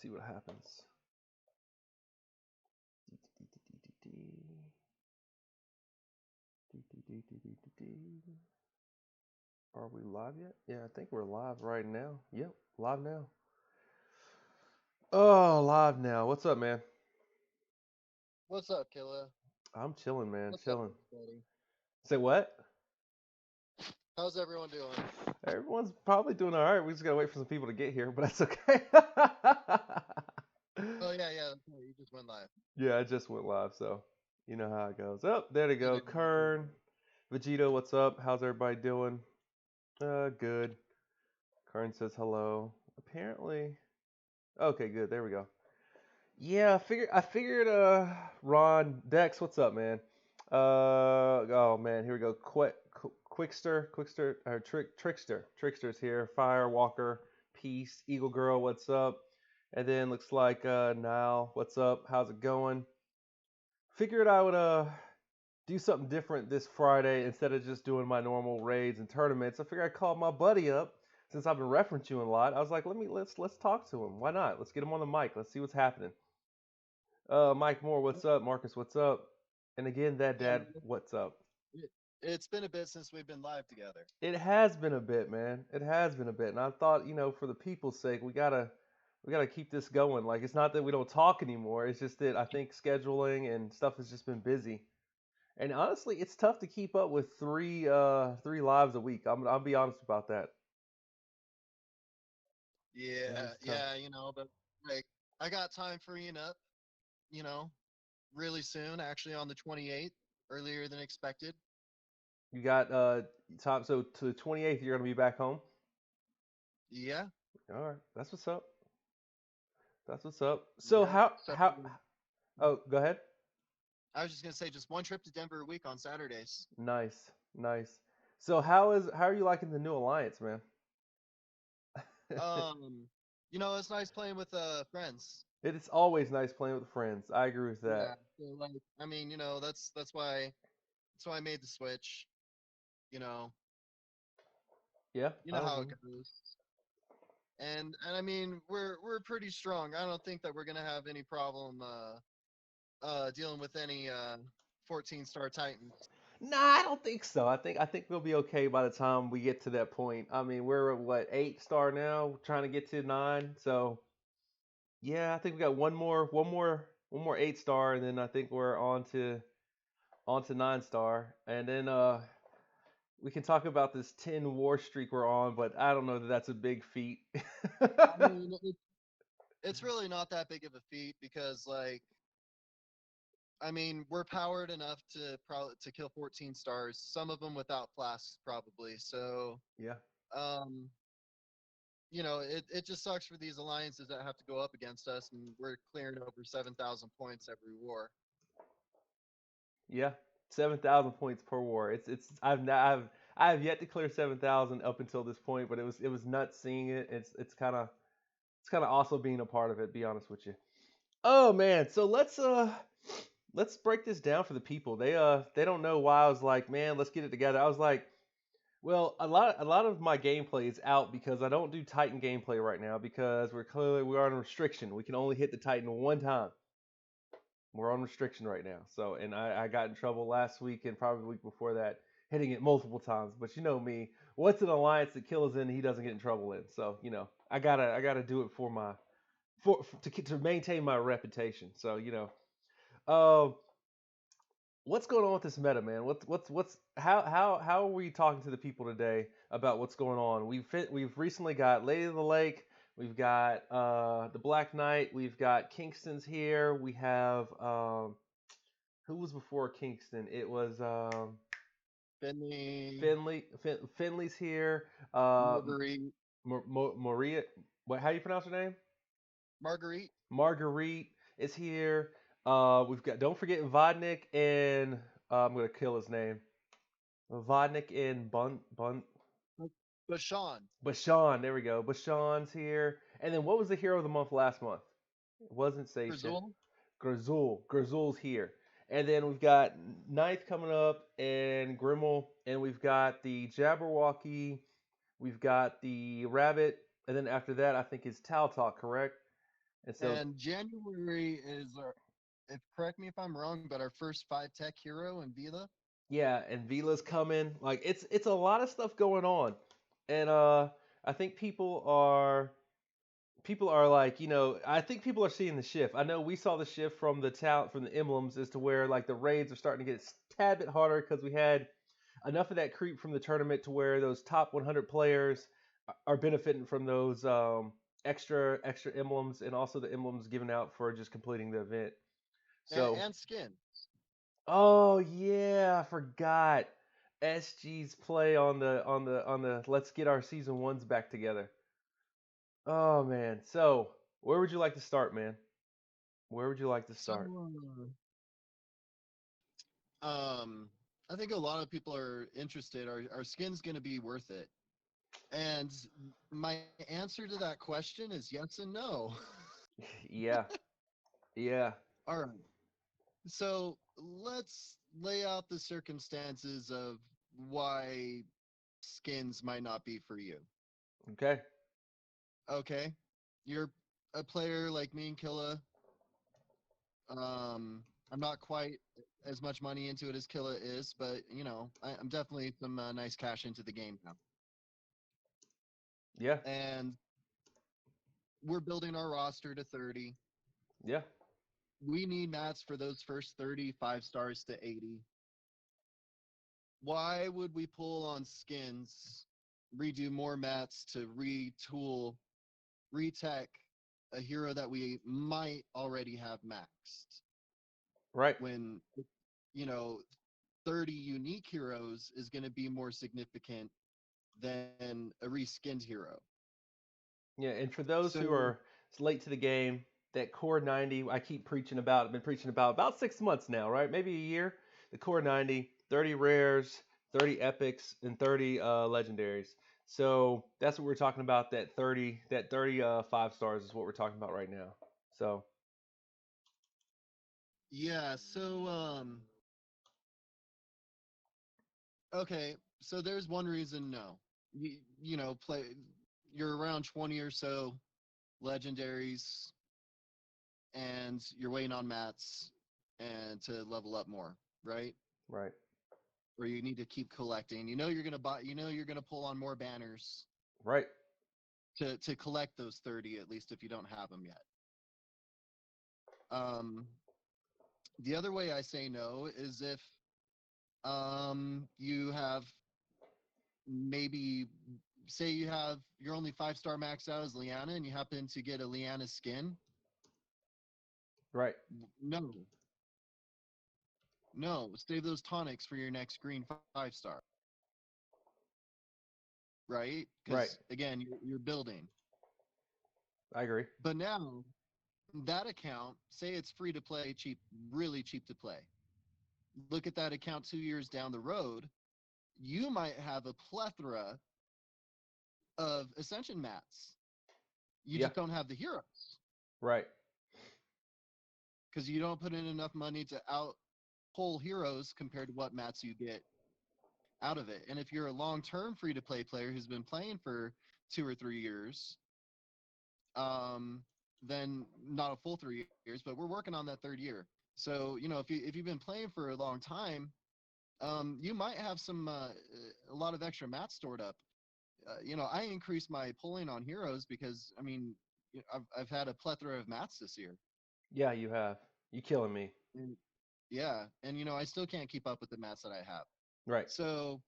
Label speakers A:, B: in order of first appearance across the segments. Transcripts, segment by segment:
A: see what happens. Are we live yet? Yeah, I think we're live right now. Yep, live now. Oh, live now. What's up, man?
B: What's up, Killa?
A: I'm chilling, man.
B: What's up,
A: Chilling.
B: everybody?
A: Say what?
B: How's everyone doing?
A: Everyone's probably doing all right. We just gotta wait for some people to get here, but that's okay.
B: Oh yeah, that's right, you just went live.
A: Yeah, I just went live, so you know how it goes. Oh, there they
B: Did
A: go.
B: everybody do
A: Kern, Vegito, what's up? How's everybody doing? Good. Kern says hello. Apparently, okay, good. There we go. Yeah, I figured Ron Dex, what's up, man? Oh man, here we go. Quickster or Trickster's here. Firewalker, Peace, Eagle Girl, what's up? And then looks like Nile, what's up? How's it going? Figured I would do something different this Friday instead of just doing my normal raids and tournaments. I figured I'd call my buddy up since I've been referencing you a lot. I was like, let's talk to him. Why not? Let's get him on the mic. Let's see what's happening. Mike Moore, what's up? Marcus, what's up? And again, that
B: Yeah,
A: dad,
B: man.
A: what's up?
B: It's been a bit since we've been live together.
A: It has been a bit, man. It has been a bit, and I thought, for the people's sake, we gotta keep this going. Like, it's not that we don't talk anymore. It's just that I think scheduling and stuff has just been busy. And honestly, it's tough to keep up with three lives a week. I'll be honest about that. It
B: Yeah,
A: is tough.
B: yeah, but like I got time freeing up, you know, really soon, actually on the 28th, earlier than expected.
A: You got time. So to the 28th, you're gonna be back home.
B: Yeah,
A: All right, that's what's up. That's what's up. So
B: yeah.
A: how? Oh, go ahead.
B: I was just gonna say just one trip to Denver a week on Saturdays.
A: Nice, nice. So how are you liking the new alliance, man?
B: Um, it's nice playing with friends.
A: It is always nice playing with friends. I agree with that.
B: Yeah, so like I mean, that's why I made the switch. You know,
A: Yeah,
B: you
A: I
B: know
A: don't
B: how it
A: blame
B: goes. And I mean, we're pretty strong. I don't think that we're gonna have any problem dealing with any 14-star Titans.
A: you. Nah, I don't think so. I think we'll be okay by the time we get to that point. I mean, we're at what 8 star now, trying to get to 9. So yeah, I think we got one more 8 star, and then I think we're on to 9 star, and then we can talk about this 10 war streak we're on, but I don't know that that's a big feat.
B: I mean, it's really not that big of a feat because I mean, we're powered enough to probably to kill 14 stars. Some of them without flasks, probably. So,
A: Yeah.
B: um, it just sucks for these alliances that have to go up against us, and we're clearing over 7,000 points every war.
A: Yeah, 7,000 points per war. I've yet to clear 7,000 up until this point, but it was nuts seeing it. It's kind of also being a part of it. Be honest with you. Oh man, so let's break this down for the people. They don't know why I was like, man, let's get it together. I was like, well, a lot of my gameplay is out because I don't do Titan gameplay right now because we're on restriction. We can only hit the Titan one time. We're on restriction right now. So, and I got in trouble last week and probably the week before that, hitting it multiple times. But you know me, what's an alliance that kills in, he doesn't get in trouble in. So, I gotta do it for my to maintain my reputation. So, what's going on with this meta, man? What's how are we talking to the people today about what's going on? We've recently got Lady of the Lake, we've got the Black Knight, we've got Kingston's here, we have who was before Kingston? It was
B: Finley,
A: Finley's here.
B: Marguerite,
A: Maria, what? How do you pronounce her name?
B: Marguerite.
A: Marguerite is here. We've got. Don't forget Vodnik and I'm gonna kill his name. Vodnik and
B: Bashan,
A: Bashan. There we go. Bashan's here. And then what was the hero of the month last month? It wasn't Seisha.
B: Brazil.
A: Grazul. Grazul's here. And then we've got Ninth coming up and Grimmel. And we've got the Jabberwocky. We've got the Rabbit. And then after that, I think is Taltalk, correct? And so
B: And January is our, if correct me if I'm wrong, but our first 5 tech hero in Vila.
A: yeah, and Vila's coming. Like it's a lot of stuff going on, and I think people are like, I think people are seeing the shift. I know we saw the shift from the talent from the emblems as to where like the raids are starting to get a tad bit harder because we had enough of that creep from the tournament to where those top 100 players are benefiting from those extra emblems and also the emblems given out for just completing the event. So,
B: And skin.
A: oh yeah, I forgot SG's play on the let's get our season ones back together. Oh man. So, where would you like to start, man? Where would you like to
B: So,
A: start?
B: I think a lot of people are interested. Our skin's going to be worth it? And my answer to that question is yes and no.
A: Yeah. Yeah.
B: All right. So let's lay out the circumstances of why skins might not be for you.
A: Okay.
B: Okay. You're a player like me and Killa. I'm not quite as much money into it as Killa is, but I'm definitely some nice cash into the game now.
A: Yeah.
B: And we're building our roster to 30.
A: Yeah.
B: We need mats for those first 35 stars to 80. Why would we pull on skins, redo more mats to retool, retech a hero that we might already have maxed
A: Right.
B: when, you know, 30 unique heroes is going to be more significant than a reskinned hero?
A: Yeah, and for those who
B: So,
A: are late to the game, that core 90 I keep preaching about, I've been preaching about 6 months now, right? Maybe a year. The core 90, 30 rares, 30 epics, and 30 legendaries. So that's what we're talking about. That 30 five stars is what we're talking about right now. So
B: yeah, so, okay, so there's one reason no. Play, you're around 20 or so legendaries and you're waiting on mats and to level up more, right?
A: right,
B: Or you need to keep collecting. You're gonna buy. You're gonna pull on more banners
A: right,
B: to collect those 30 at least if you don't have them yet. Um, the other way I say no is if you have maybe say you have your only 5 star maxed out as Liana and you happen to get a Liana skin.
A: right.
B: No, no, save those tonics for your next green 5 star, right?
A: Right.
B: Because again, you're building.
A: I agree.
B: But now that account, say it's free to play, cheap, really cheap to play. Look at that account 2 years down the road. You might have a plethora of Ascension mats. You
A: Yeah.
B: just don't have the heroes
A: Right.
B: because you don't put in enough money to out pull heroes compared to what mats you get out of it. And if you're a long term free to play player who's been playing for 2 or 3 years, um, then not a full 3 years, but we're working on that third year. So if you've been playing for a long time, you might have a lot of extra mats stored up. I increased my pulling on heroes because I've had a plethora of mats this year.
A: Yeah, you have. You killing me.
B: And, yeah, and I still can't keep up with the mats that I have.
A: Right.
B: So,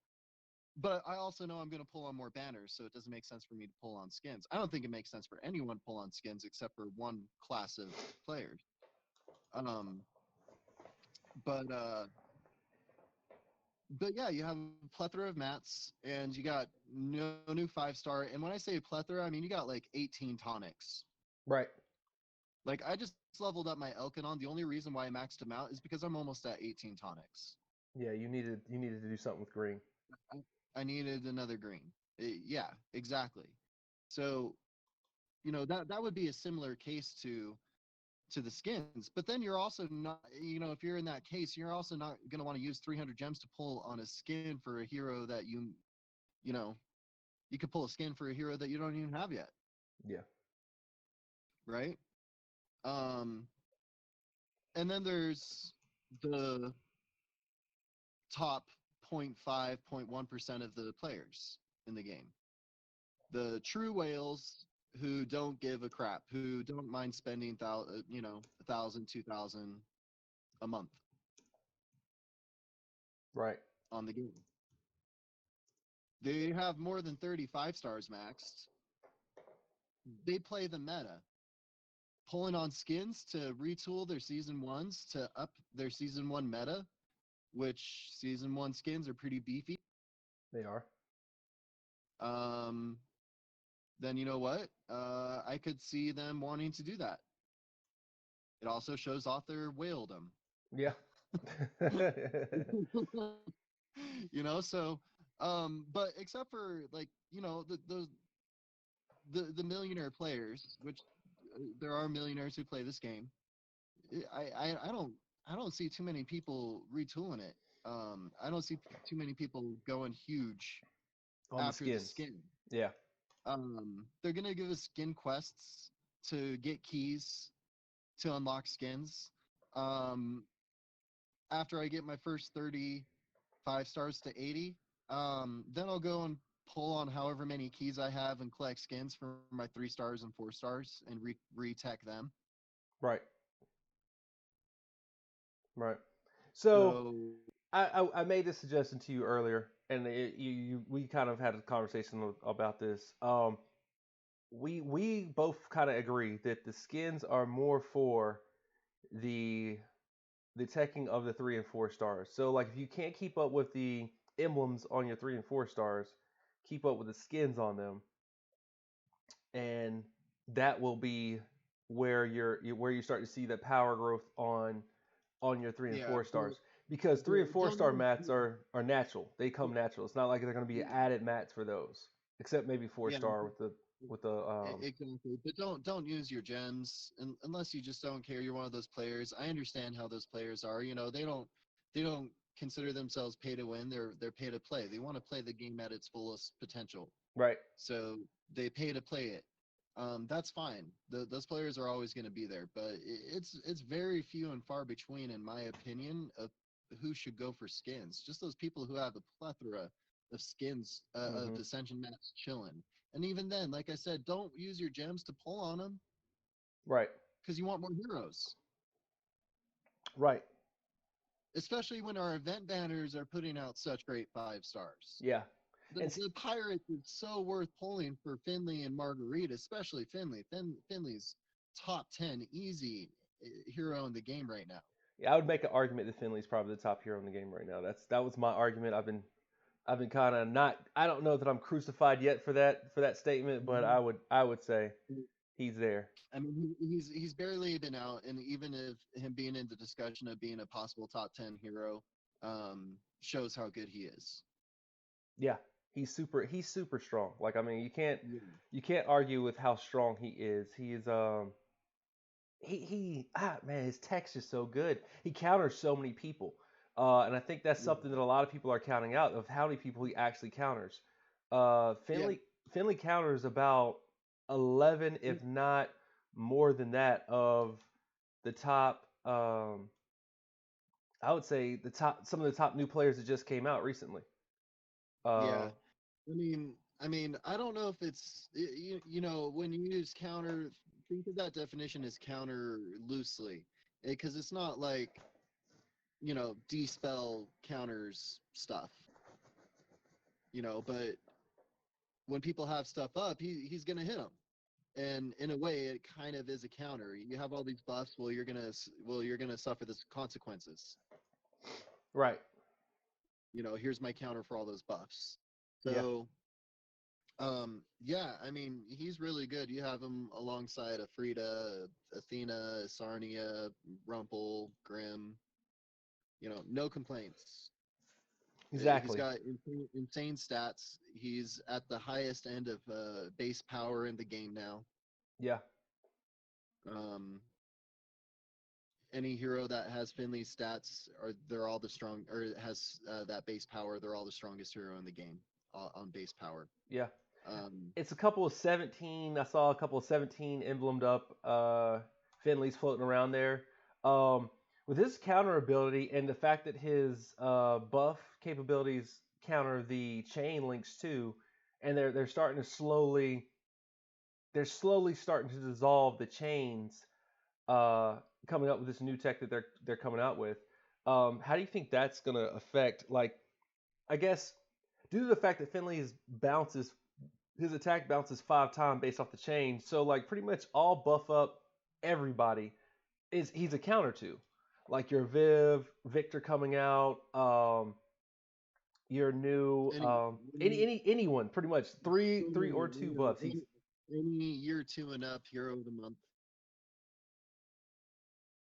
B: but I also know I'm going to pull on more banners, so it doesn't make sense for me to pull on skins. I don't think it makes sense for anyone to pull on skins except for one class of players. Um, but uh, but yeah, you have a plethora of mats, and you got no new 5 star. And when I say plethora, I mean you got like 18 tonics.
A: Right.
B: Like I just leveled up my Elkinon. The only reason why I maxed him out is because I'm almost at 18 tonics.
A: Yeah, you needed to do something with green.
B: I, I needed another green. Yeah, exactly. So that would be a similar case to the skins. But then you're also not, if you're in that case, you're also not going to want to use 300 gems to pull on a skin for a hero that you know, you could pull a skin for a hero that you don't even have yet,
A: Yeah.
B: right? Um, and then there's the top 0.5, 0.1% of the players in the game. The true whales who don't give a crap, who don't mind spending, 1,000, 2,000 a month
A: Right.
B: on the game. They have more than 35 stars maxed. They play the meta, pulling on skins to retool their season ones to up their season one meta, which season one skins are pretty beefy.
A: They are.
B: Um, then you know what? I could see them wanting to do that. It also shows off their whaledom.
A: Yeah.
B: So but except for like, the millionaire players, which there are millionaires who play this game. I don't see too many people retooling it. I don't see too many people going huge
A: On the
B: after the
A: skins.
B: skin.
A: Yeah.
B: They're gonna give us skin quests to get keys to unlock skins. Um, After I get my first 35 stars to 80, then I'll go and pull on however many keys I have and collect skins for my 3 stars and 4 stars and retech them.
A: Right. Right. So
B: So
A: I made this suggestion to you earlier, and we kind of had a conversation about this. We both kind of agree that the skins are more for the the teching of the 3 and 4 stars. So like if you can't keep up with the emblems on your 3 and 4 stars, keep up with the skins on them, and that will be where where you start to see the power growth on your three and
B: yeah,
A: four
B: but
A: stars because three and four
B: don't
A: star
B: use
A: mats are natural. They
B: yeah,
A: come natural. It's not like they're going to be added mats for those, except maybe four
B: yeah,
A: star with the
B: exactly. But don't use your gems unless you just don't care. You're one of those players. I understand how those players are. They don't consider themselves pay to win. They're pay to play. They want to play the game at its fullest potential.
A: right,
B: So they pay to play it. That's fine. Those players are always going to be there, but it's very few and far between, in my opinion, of who should go for skins. Just those people who have a plethora of skins of
A: hmm
B: Ascension mats chilling. And even then, like I said, don't use your gems to pull on them
A: right,
B: because you want more heroes.
A: right,
B: Especially when our event banners are putting out such great 5 stars.
A: yeah,
B: The,
A: and
B: the Pirates is so worth pulling for Finley and Marguerite, especially Finley. Finley's top 10 easy hero in the game right now.
A: yeah, I would make an argument that Finley's probably the top hero in the game right now. That was my argument. I've been kind of not. I don't know that I'm crucified yet for that statement, but
B: Mhm.
A: I would say he's there.
B: I mean, he's barely been out, and even if him being in the discussion of being a possible top 10 hero, shows how good he is.
A: Yeah, he's super strong. Like I mean,
B: Yeah,
A: you can't argue with how strong he is. He is man, his text is so good. He counters so many people, and I think that's
B: yeah,
A: something that a lot of people are counting out of how many people he actually counters.
B: yeah,
A: Finley counters about 11, if not more than that, of the top. I would say the top some of the top new players that just came out recently.
B: yeah.
A: Uh,
B: I don't know if it's when you use counter, think of that definition as counter loosely, because it's not like dispel counters stuff, but when people have stuff up, he's gonna hit them, and in a way, it kind of is a counter. You have all these buffs, well, you're gonna suffer the consequences.
A: right.
B: Here's my counter for all those buffs.
A: Yeah.
B: So yeah, he's really good. You have him alongside Afrida, Athena, Sarnia, Rumple, Grim. No complaints. He's
A: Exactly.
B: got insane stats. He's at the highest end of base power in the game now.
A: Yeah.
B: Um, any hero that has Finley's stats, they're all the strong, or has that base power, they're all the strongest hero in the game on base power.
A: Yeah.
B: Um,
A: It's a couple of 17. I saw a couple of 17 emblemed up Finley's floating around there. Um, with his counter ability and the fact that his buff capabilities counter the chain links too, and they're starting to slowly starting to dissolve the chains, uh, coming up with this new tech that they're coming out with. How do you think that's gonna affect, like, I guess due to the fact that Finley's bounces his attack bounces 5 times based off the chain, so like pretty much all buff up everybody is he's a counter to, like your Viv, Victor coming out, your new
B: Any,
A: anyone pretty much three or two buffs.
B: any year two and up hero of the month.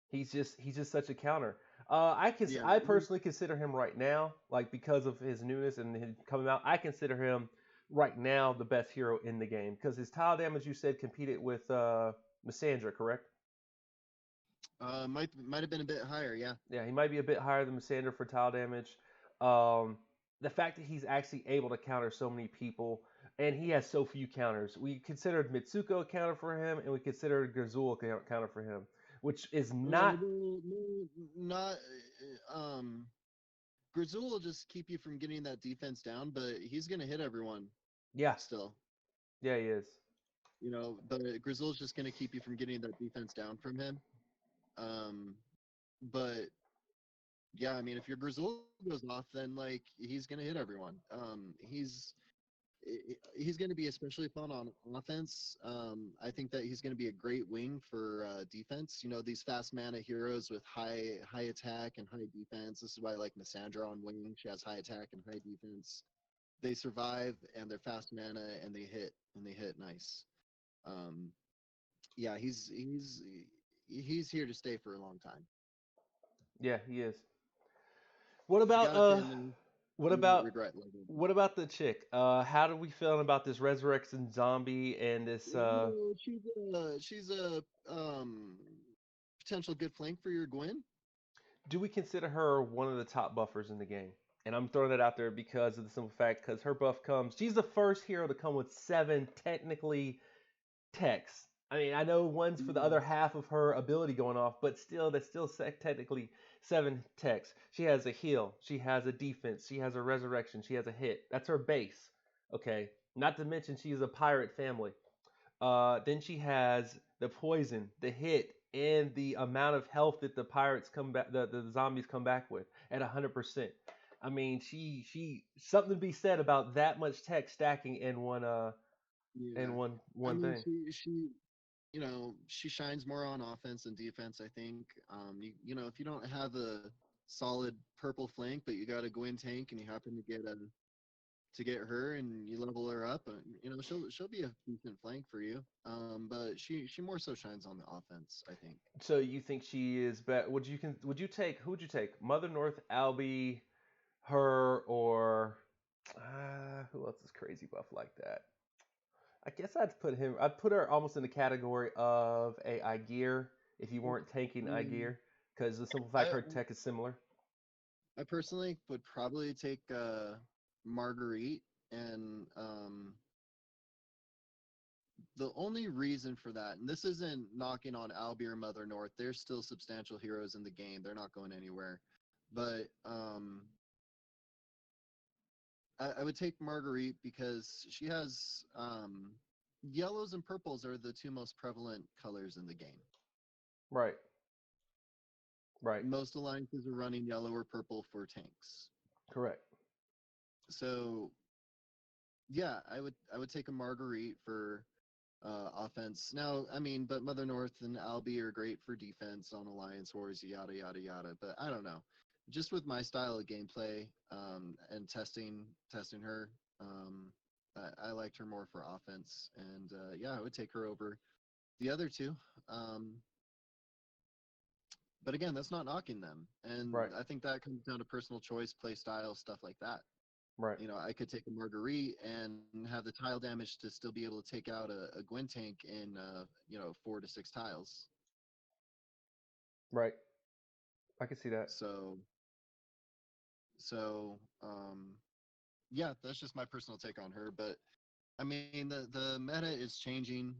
A: He's just such a counter.
B: Yeah,
A: I personally consider him right now, like because of his newness and him coming out. I consider him right now the best hero in the game because his tile damage you said competed with Missandra, correct?
B: might have been a bit higher. Yeah,
A: Yeah, he might be a bit higher than Missandra for tile damage. Um, the fact that he's actually able to counter so many people, and he has so few counters. We considered Mitsuko a counter for him, and we considered Gazul a counter for him, which is not.
B: no, not Grazul will just keep you from getting that defense down, but he's gonna hit everyone
A: Yeah,
B: still.
A: yeah, he is.
B: But Grazul's just gonna keep you from getting that defense down from him. Um, but yeah, I mean, if your Grazul goes off, then like he's gonna hit everyone. He's going to be especially fun on offense. I think that he's going to be a great wing for defense. These fast mana heroes with high attack and high defense. This is why I like Missandra on wing. She has high attack and high defense. They survive and they're fast mana and they hit nice. Um, yeah, he's here to stay for a long time.
A: Yeah, he is. What
B: If you
A: about
B: got a family,
A: what
B: you won't
A: about
B: regret living.
A: what about the chick? How do we feeling about this resurrection zombie and this
B: She's a potential good flank for your Gwen.
A: do we consider her one of the top buffers in the game? And I'm throwing that out there because of the simple fact because her buff comes. She's the first hero to come with 7 technically techs. I mean, I know one's for the other half of her ability going off, but still, that's still technically 7 techs. She has a heal, she has a defense, she has a resurrection, she has a hit. That's her base. Okay. Not to mention she's a pirate family. Then she has the poison, the hit, and the amount of health that the pirates come back, the zombies come back with at 100%. I mean, she something to be said about that much tech stacking in
B: Yeah. I
A: one
B: mean,
A: thing.
B: she shines more on offense and defense, I think. If you don't have a solid purple flank, but you got a Gwen tank and you happen to get her and you level her up, she'll be a decent flank for you. But she more so shines on the offense, I think.
A: So you think she is better? Would you take who would you take? Mother North, Albie, her, or who else is crazy buff like that? I guess I'd put her almost in the category of a Igear if you weren't tanking
B: Um,
A: Igear, because the simple fact
B: I
A: her tech is similar.
B: I personally would probably take Marguerite, and the only reason for that, and this isn't knocking on Albie or Mother North, they're still substantial heroes in the game. They're not going anywhere. But I would take Marguerite because she has yellows and purples are the two most prevalent colors in the game.
A: Right, right,
B: Most alliances are running yellow or purple for tanks.
A: correct.
B: So yeah, I would take a Marguerite for offense. Now, I mean, but Mother North and Albie are great for defense on Alliance Wars, yada yada yada. But I don't know. Just with my style of gameplay and testing her, I liked her more for offense, and yeah, I would take her over the other two. Um, but again, that's not knocking them, and
A: Right,
B: I think that comes down to personal choice, play style, stuff like that.
A: right,
B: I could take a Marguerite and have the tile damage to still be able to take out a Gwen tank in 4 to 6 tiles.
A: right. I can see that.
B: So so yeah, that's just my personal take on her. But I mean, the meta is changing.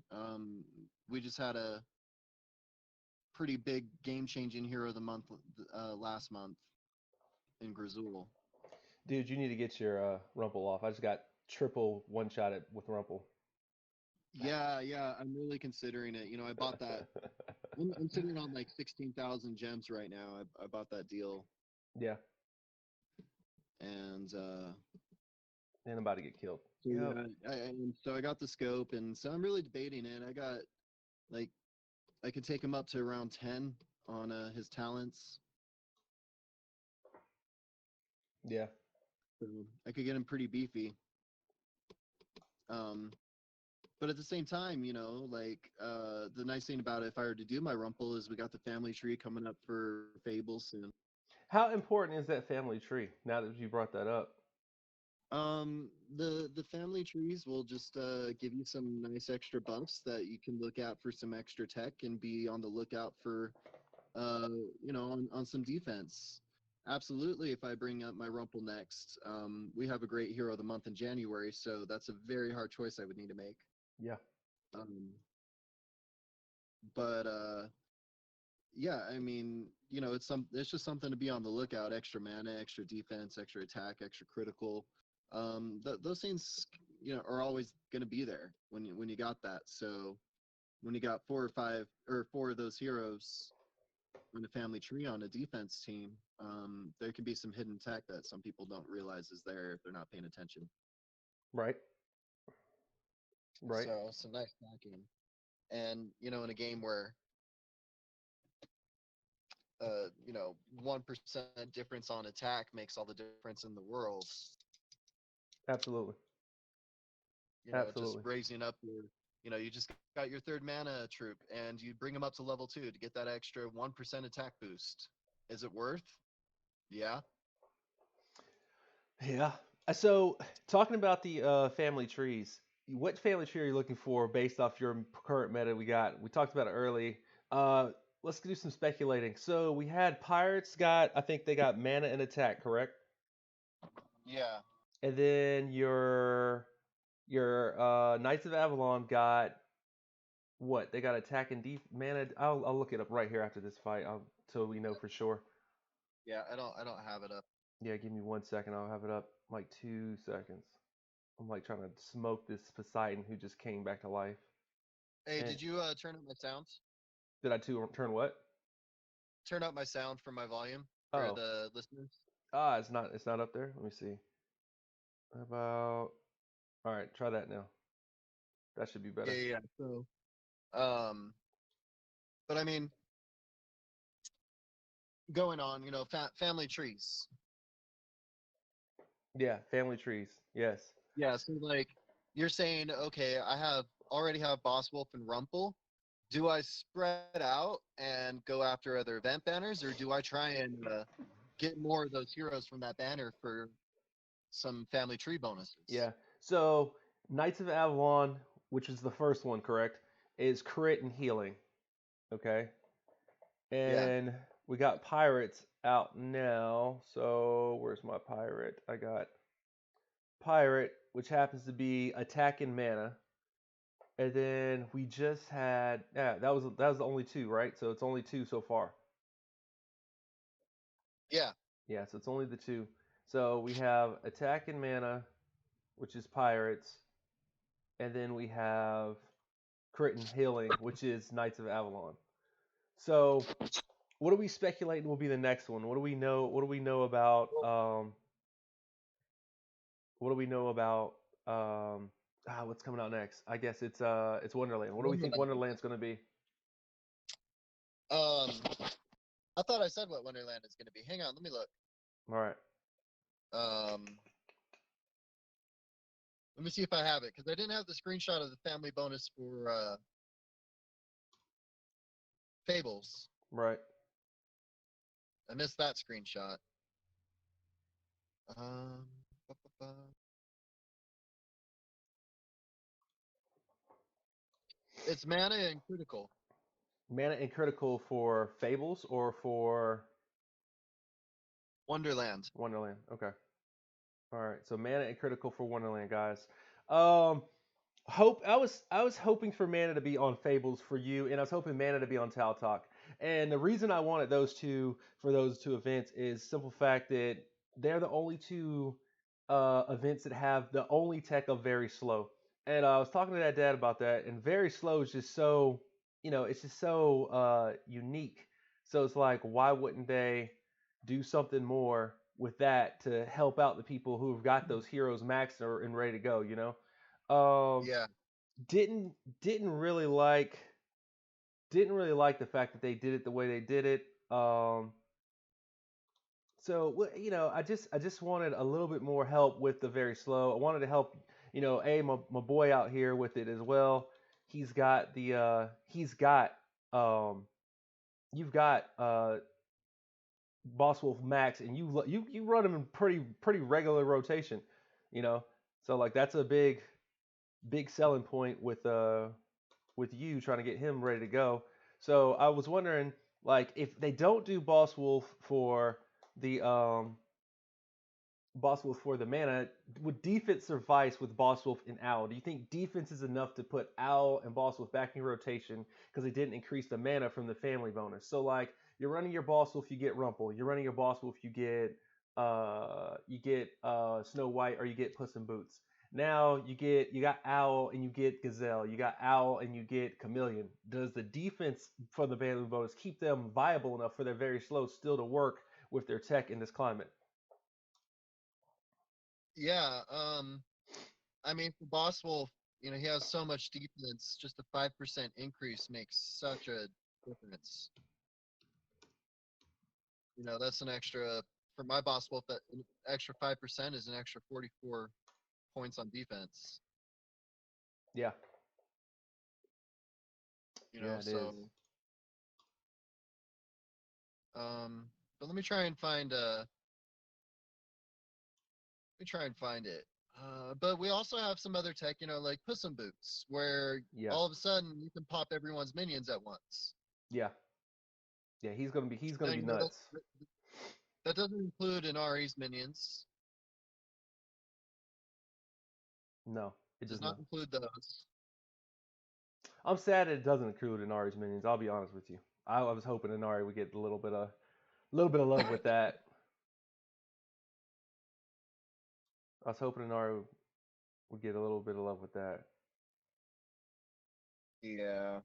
B: We just had pretty big game changing hero of the month last month in Grazul.
A: Dude, you need to get your Rumple off. I just got triple one shot it with Rumple.
B: Yeah, yeah, I'm really considering it. You know, I bought that. I'm sitting on like 16,000 gems right now. I bought that deal,
A: Yeah,
B: and
A: and I'm about to get killed.
B: so
A: Yep.
B: yeah, and so I got the scope, and so I'm really debating it. I got like I could take him up to around 10 on his talents.
A: Yeah.
B: So I could get him pretty beefy. Um, but at the same time, you know, like the nice thing about it, if I were to do my Rumple, is we got the family tree coming up for Fable soon.
A: How important is that family tree? Now that you brought that up.
B: The family trees will just give you some nice extra buffs that you can look at for some extra tech and be on the lookout for, uh, you know, on some defense. Absolutely. If I bring up my Rumple next, we have a great hero of the month in January, so that's a very hard choice I would need to make.
A: Yeah.
B: Um, but yeah, I mean, you know, it's just something to be on the lookout. Extra mana, extra defense, extra attack, extra critical. Those things, you know, are always going to be there when you got that. So when you got four or five or four of those heroes in a family tree on a defense team, there can be some hidden tech that some people don't realize is there if they're not paying attention.
A: Right. Right.
B: So some nice packing. And you know, in a game where you know, 1% difference on attack makes all the difference in the world.
A: Absolutely.
B: You know, just
A: Absolutely.
B: raising up your, you know, you just got your third mana troop and you bring them up to level 2 to get that extra 1% attack boost. Is it worth? Yeah.
A: Yeah. So, talking about the family trees, what family tree are you looking for based off your current meta we got? We talked about it early. Uh, let's do some speculating. So, we had Pirates got, I think they got mana and attack, correct?
B: Yeah.
A: And then your Knights of Avalon got what? They got attack and mana. I'll look it up right here after this fight. So we know for sure.
B: Yeah, I don't have it up.
A: Yeah, give me 1 second. I'll have it up like 2 seconds. I'm like trying to smoke this Poseidon who just came back to life.
B: Hey,
A: And
B: did you turn up my sounds?
A: did I turn what?
B: Turn up my sound for my volume for
A: Oh,
B: the listeners?
A: it's not up there. Let me see. How about all right, try that now. That should be
B: Yeah,
A: better.
B: yeah, yeah. So, um, but I mean, going on, you know, family trees.
A: Yeah, family trees. Yes.
B: Yeah, so like you're saying, okay, I have already have Boss Wolf and Rumple. Do I spread out and go after other event banners, or do I try and get more of those heroes from that banner for some family tree bonuses?
A: Yeah. So Knights of Avalon, which is the first one, correct, is crit and healing. Okay.
B: Yeah,
A: And we got pirates out now. So where's my pirate? I got pirate, which happens to be attack and mana. And then we just had that was the only two, right? So it's only two so far.
B: yeah,
A: Yeah, so it's only the two. So we have attack and mana, which is pirates, and then we have crit and healing, which is Knights of Avalon. So what are we speculating will be the next one? What do we know? What do we know about? What do we know about? What's coming out next? I guess it's Wonderland. What do we think
B: Wonderland.
A: Wonderland's going to be?
B: Um, I thought I said what Wonderland is going to be. Hang on, let me look.
A: All right.
B: Um, let me see if I have it because I didn't have the screenshot of the family bonus for Fables.
A: Right.
B: I missed that screenshot. Um, ba, ba, ba. It's mana and critical.
A: Mana and critical for Fables or for
B: Wonderland.
A: Wonderland. Okay. All right. So mana and critical for Wonderland, guys. Um, hope I was hoping for mana to be on Fables for you, and I was hoping mana to be on Taltalk. And the reason I wanted those two for those two events is simple fact that they're the only two events that have the only tech of very slow. And I was talking to that dad about that, and very slow is just so, it's just so unique. So it's like, why wouldn't they do something more with that to help out the people who've got those heroes maxed or and ready to go?
B: Yeah,
A: Didn't didn't really like didn't really like the fact that they did it the way they did it. I just wanted a little bit more help with the very slow. I wanted to help, my boy out here with it as well. He's got um you've got Boss Wolf Max, and you run him in pretty regular rotation, you know. So like that's a big selling point with you trying to get him ready to go. So I was wondering, like, if they don't do the Boss Wolf for the mana, would defense suffice with Boss Wolf and Owl? Do you think defense is enough to put Owl and Boss Wolf back in rotation because they didn't increase the mana from the family bonus? So like you're running your Boss Wolf, you get Rumple. You're running your Boss Wolf, you get Snow White, or you get Puss in Boots. Now you got Owl and you get Gazelle. You got Owl and you get Chameleon. Does the defense for the family bonus keep them viable enough for their very slow still to work with their tech in this climate?
B: yeah. I mean, for Boss Wolf, he has so much defense. Just a 5% increase makes such a difference. That's an extra for my Boss Wolf. That an extra 5% is an extra 44 points on defense.
A: Yeah,
B: You know,
A: yeah, it is.
B: so but let me try and find it. But we also have some other tech, like Puss in Boots, where
A: Yeah,
B: all of a sudden you can pop everyone's minions at once.
A: yeah, yeah. He's gonna
B: Now
A: be nuts.
B: that doesn't include an RE's minions.
A: No, it
B: Does
A: does
B: not
A: not.
B: include those.
A: I'm sad that it doesn't include Inari's minions. I'll be honest with you. I was hoping Inari would get a little bit of love with that. I was hoping Inari would get a little bit of love with that.
B: Yeah.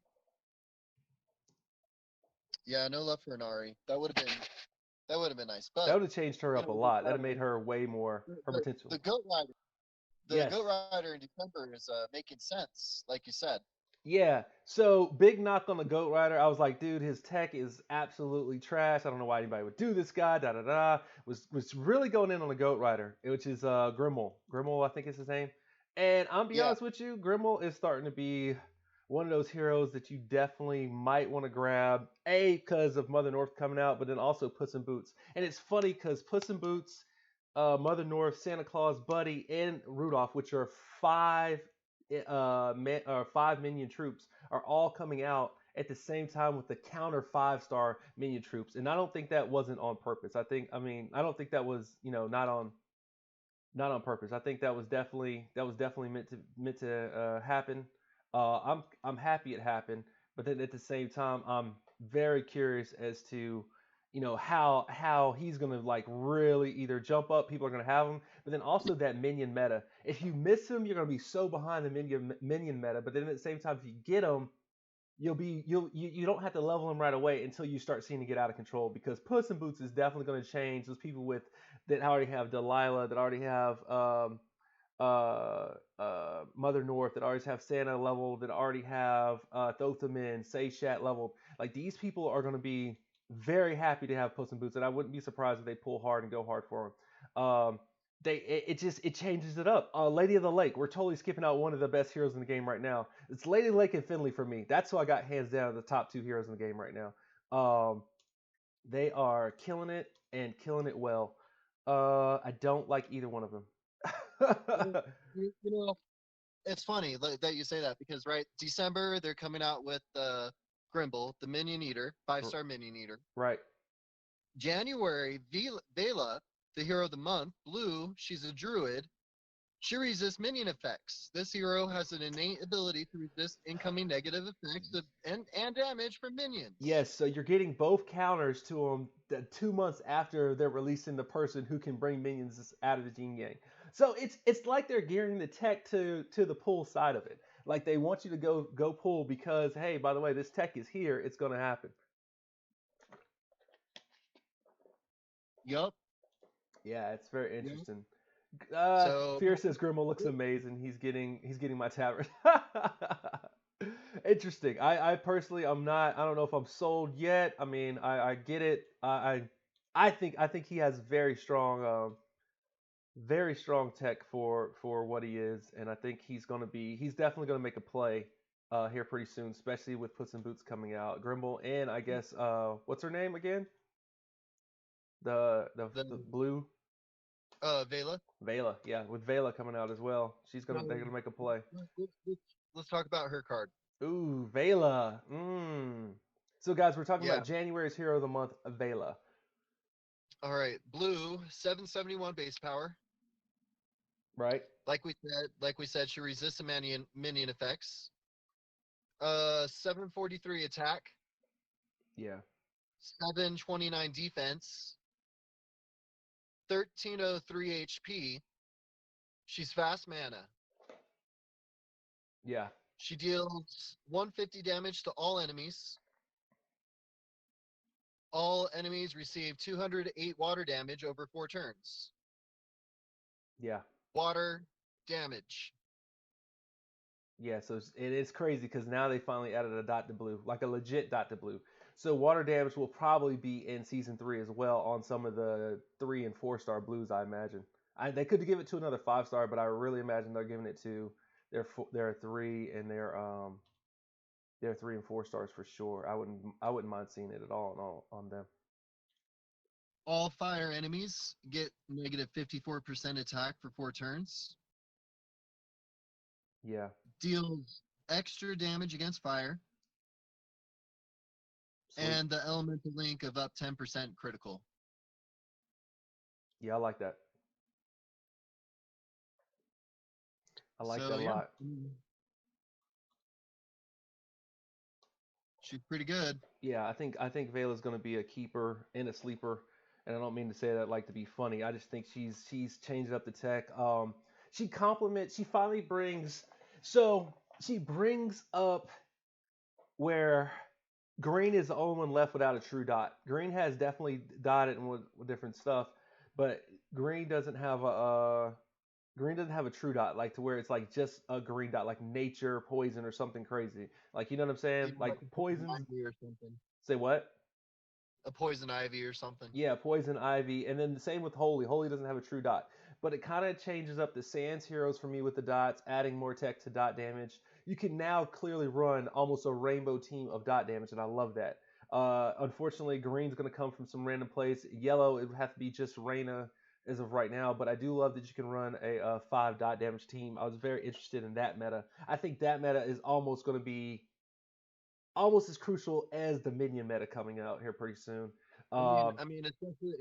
B: Yeah, no love for an RE. That would have been nice.
A: That
B: But
A: would have changed her up a
B: with
A: lot. That'd have made her way more
B: the,
A: her
B: the
A: potential.
B: the Goat Rider, the
A: Yes.
B: Goat Rider in December is making sense, like you said.
A: Yeah. So big knock on the Goat Rider. I was like, dude, his tech is absolutely trash. I don't know why anybody would do this guy. Da da da. Was really going in on the Goat Rider, which is Grimmel. Grimmel, I think is his name. And I'm be
B: Yeah,
A: honest with you, Grimmel is starting to be one of those heroes that you definitely might want to grab. A, because of Mother North coming out, but then also Puss in Boots. And it's funny because Puss in Boots, Mother North, Santa Claus, Buddy, and Rudolph, which are five five minion troops, are all coming out at the same time with the counter 5-star minion troops. And I don't think that wasn't on purpose. I don't think that was, not on purpose. I think that was definitely meant to happen. I'm happy it happened, but then at the same time, I'm very curious as to how he's gonna like really either jump up. People are gonna have him, but then also that minion meta. If you miss him, you're gonna be so behind the minion meta. But then at the same time, if you get him, you don't have to level him right away until you start seeing it get out of control, because Puss in Boots is definitely going to change those people with that already have Delilah, that already have Mother North, that already have Santa leveled, that already have Thothamin, Seishat leveled. Like these people are going to be very happy to have Puss in Boots, and I wouldn't be surprised if they pull hard and go hard for him. It changes it up. Lady of the Lake. We're totally skipping out one of the best heroes in the game right now. It's Lady Lake and Finley for me. That's who I got hands down the top two heroes in the game right now. They are killing it and killing it well. I don't like either one of
B: Well,
A: them.
B: you know, it's funny that you say that because right, December they're coming out with Grimble, the Minion Eater, 5-star Minion Eater.
A: Right.
B: January, Vela, the hero of the month, Blue, she's a druid. She resists minion effects. This hero has an innate ability to resist incoming negative effects and damage from minions.
A: Yes, so you're getting both counters to them 2 months after they're releasing the person who can bring minions out of the Jin Yang. So it's like they're gearing the tech to the pull side of it. Like they want you to go pull because hey, by the way, this tech is here. It's gonna happen.
B: Yup.
A: Yeah, it's very
B: Yep.
A: interesting.
B: So
A: Fear says Grimble looks amazing. He's getting my tabard. Interesting. I personally I'm not. I don't know if I'm sold yet. I mean, I get it. I think he has very strong tech for what he is, and I think he's definitely gonna make a play here pretty soon, especially with Puss in Boots coming out. Grimble and I guess what's her name again? The
B: the
A: blue
B: Vela.
A: Vela, yeah, with Vela coming out as well, they're
B: So
A: gonna make a play.
B: let's talk about her card.
A: Ooh, Vela. Mm. So guys, we're talking
B: Yeah.
A: about January's Hero of the Month, Vela,
B: All right. Blue, 771 base power.
A: right?
B: Like we said, she resists the minion effects. 743 attack,
A: Yeah,
B: 729 defense, 1303 HP. She's fast mana.
A: yeah,
B: She deals 150 damage to all enemies. All enemies receive 208 water damage over 4 turns.
A: yeah,
B: Water damage.
A: yeah. So it's crazy because now they finally added a dot to blue, like a legit dot to blue. So water damage will probably be in season 3 as well on some of the 3 and 4 star blues, I imagine. They could give it to another 5 star, but I really imagine they're giving it to their 3 and 4 stars for sure. I wouldn't mind seeing it at all on them.
B: All fire enemies get negative 54% attack for 4 turns.
A: Yeah,
B: Deals extra damage against fire.
A: sweet.
B: And the elemental link of up 10% critical.
A: Yeah, I like that. I like that
B: So
A: a
B: yeah,
A: lot.
B: she's pretty good.
A: Yeah, I think Vela's going to be a keeper and a sleeper, and I don't mean to say that like to be funny. I just think she's changed up the tech. She complements. She finally brings. So she brings up where Green is the only one left without a true dot. Green has definitely dotted and with different stuff, but Green doesn't have a true dot, like to where it's like just a green dot, like nature, poison, or something crazy. Like you know what I'm saying?
B: You know,
A: Like
B: like a poison
A: poisons.
B: ivy or something.
A: Say what?
B: A poison ivy or something.
A: Yeah, poison ivy, and then the same with holy. Holy doesn't have a true dot, but it kind of changes up the Sans heroes for me with the dots, adding more tech to dot damage. You can now clearly run almost a rainbow team of dot damage, and I love that. Unfortunately, green's going to come from some random place. Yellow, it would have to be just Reina as of right now, but I do love that you can run a 5 dot damage team. I was very interested in that meta. I think that meta is almost going to be almost as crucial as the minion meta coming out here pretty soon.
B: I mean,
A: Um,
B: I mean,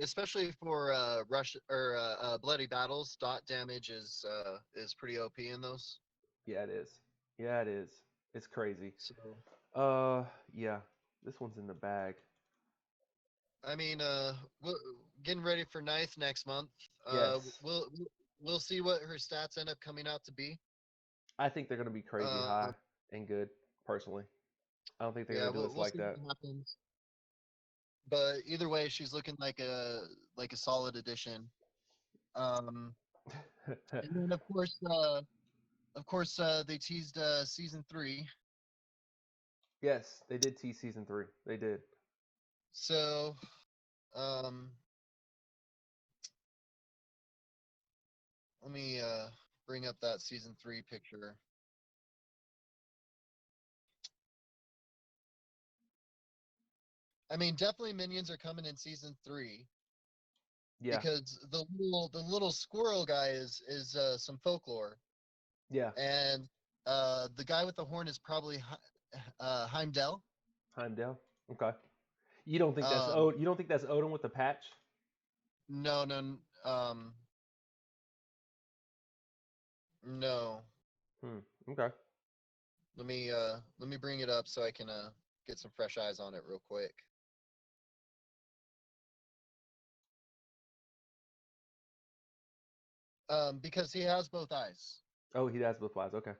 B: especially for rush or bloody battles, dot damage is pretty OP in those.
A: Yeah, it is. Yeah, it is. It's crazy.
B: So
A: Uh, yeah. This one's in the bag.
B: I mean, we're getting ready for ninth next month.
A: Yes.
B: We'll see what her stats end up coming out to be.
A: I think they're gonna be crazy
B: Uh,
A: high and good, personally. I don't think they're
B: yeah,
A: gonna do
B: we'll
A: us
B: we'll
A: like
B: see
A: that.
B: what happens. But either way, she's looking like a solid addition. Um, and then of course, they teased season 3.
A: Yes, they did tease season 3. They did.
B: So um, let me bring up that season 3 picture. I mean, definitely minions are coming in season 3
A: Yeah.
B: because the little squirrel guy is some folklore,
A: Yeah.
B: and the guy with the horn is probably Heimdall.
A: Heimdall. Okay. You don't think that's
B: Um,
A: Odin? You don't think that's Odin with the patch?
B: no, no, No.
A: Hmm. Okay.
B: Let me bring it up so I can get some fresh eyes on it real quick. Because he has both eyes.
A: Oh, he has both flies. Okay.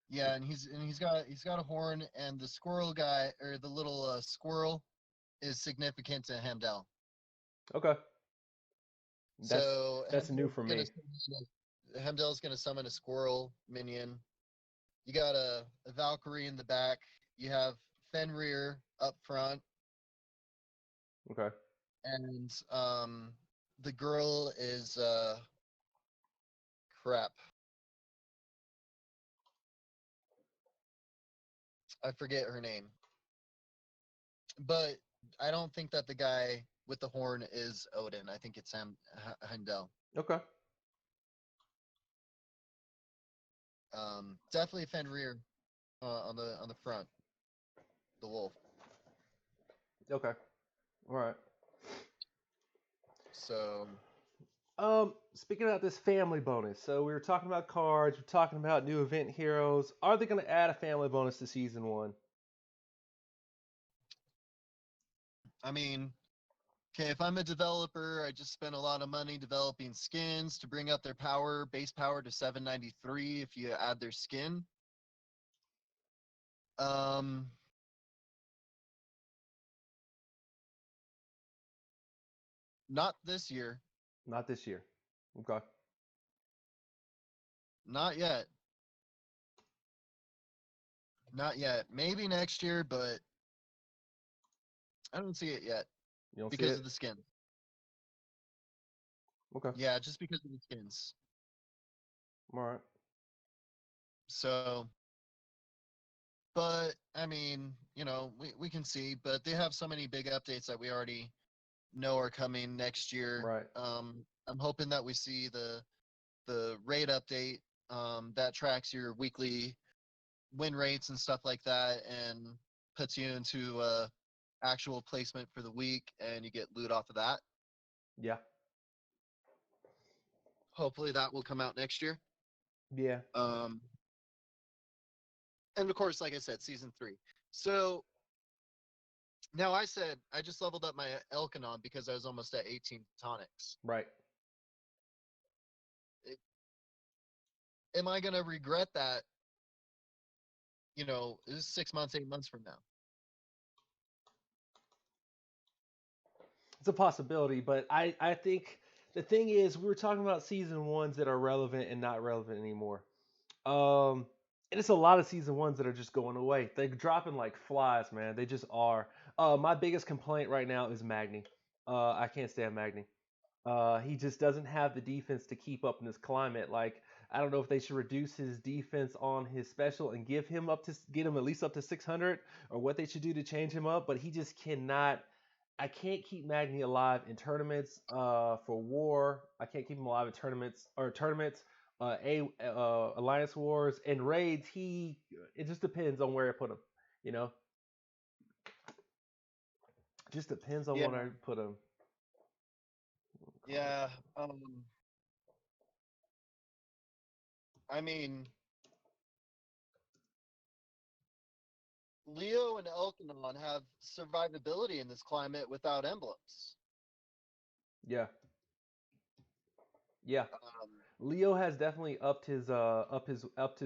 B: Yeah, and he's got a horn, and the squirrel guy or the little squirrel is significant to Hamdell.
A: Okay. That's
B: So
A: that's new for me.
B: Hamdell's gonna summon a squirrel minion. You got a Valkyrie in the back. You have Fenrir up front,
A: Okay.
B: and the girl is crap. I forget her name, but I don't think that the guy with the horn is Odin. I think it's Heimdall.
A: Okay.
B: Definitely Fenrir on the front, the wolf.
A: Okay. All right.
B: So
A: Speaking about this family bonus, so we were talking about cards, we're talking about new event heroes. Are they going to add a family bonus to season one?
B: I mean, okay, if I'm a developer, I just spent a lot of money developing skins to bring up their base power to 793 if you add their skin. Um, Not this year.
A: Not this year. Okay.
B: Not yet. Not yet. Maybe next year, but I don't see it yet
A: You don't see
B: because
A: it?
B: of the skin.
A: Okay.
B: Yeah, just because of the skins.
A: All right.
B: So, but I mean, we can see, but they have so many big updates that we already know are coming next year.
A: Right.
B: I'm hoping that we see the raid update that tracks your weekly win rates and stuff like that, and puts you into actual placement for the week, and you get loot off of that.
A: Yeah.
B: Hopefully, that will come out next year.
A: Yeah.
B: Um, and of course, like I said, season 3. So now I said I just leveled up my Elkanon because I was almost at 18 tonics.
A: Right.
B: Am I gonna regret that? This is 6 months, 8 months from now.
A: It's a possibility, but I think the thing is we were talking about season ones that are relevant and not relevant anymore. Um, and it's a lot of season ones that are just going away. They're dropping like flies, man. They just are. My biggest complaint right now is Magni. I can't stand Magni. He just doesn't have the defense to keep up in this climate. Like I don't know if they should reduce his defense on his special and get him at least up to 600, or what they should do to change him up. But he just cannot. I can't keep Magni alive in tournaments for war. I can't keep him alive in tournaments, alliance wars and raids. It just depends on where I put him. You know, just depends on
B: Yeah,
A: where I put him.
B: yeah. I mean, Leo and Elkanon have survivability in this climate without emblems.
A: Yeah, yeah.
B: Um,
A: Leo has definitely upped his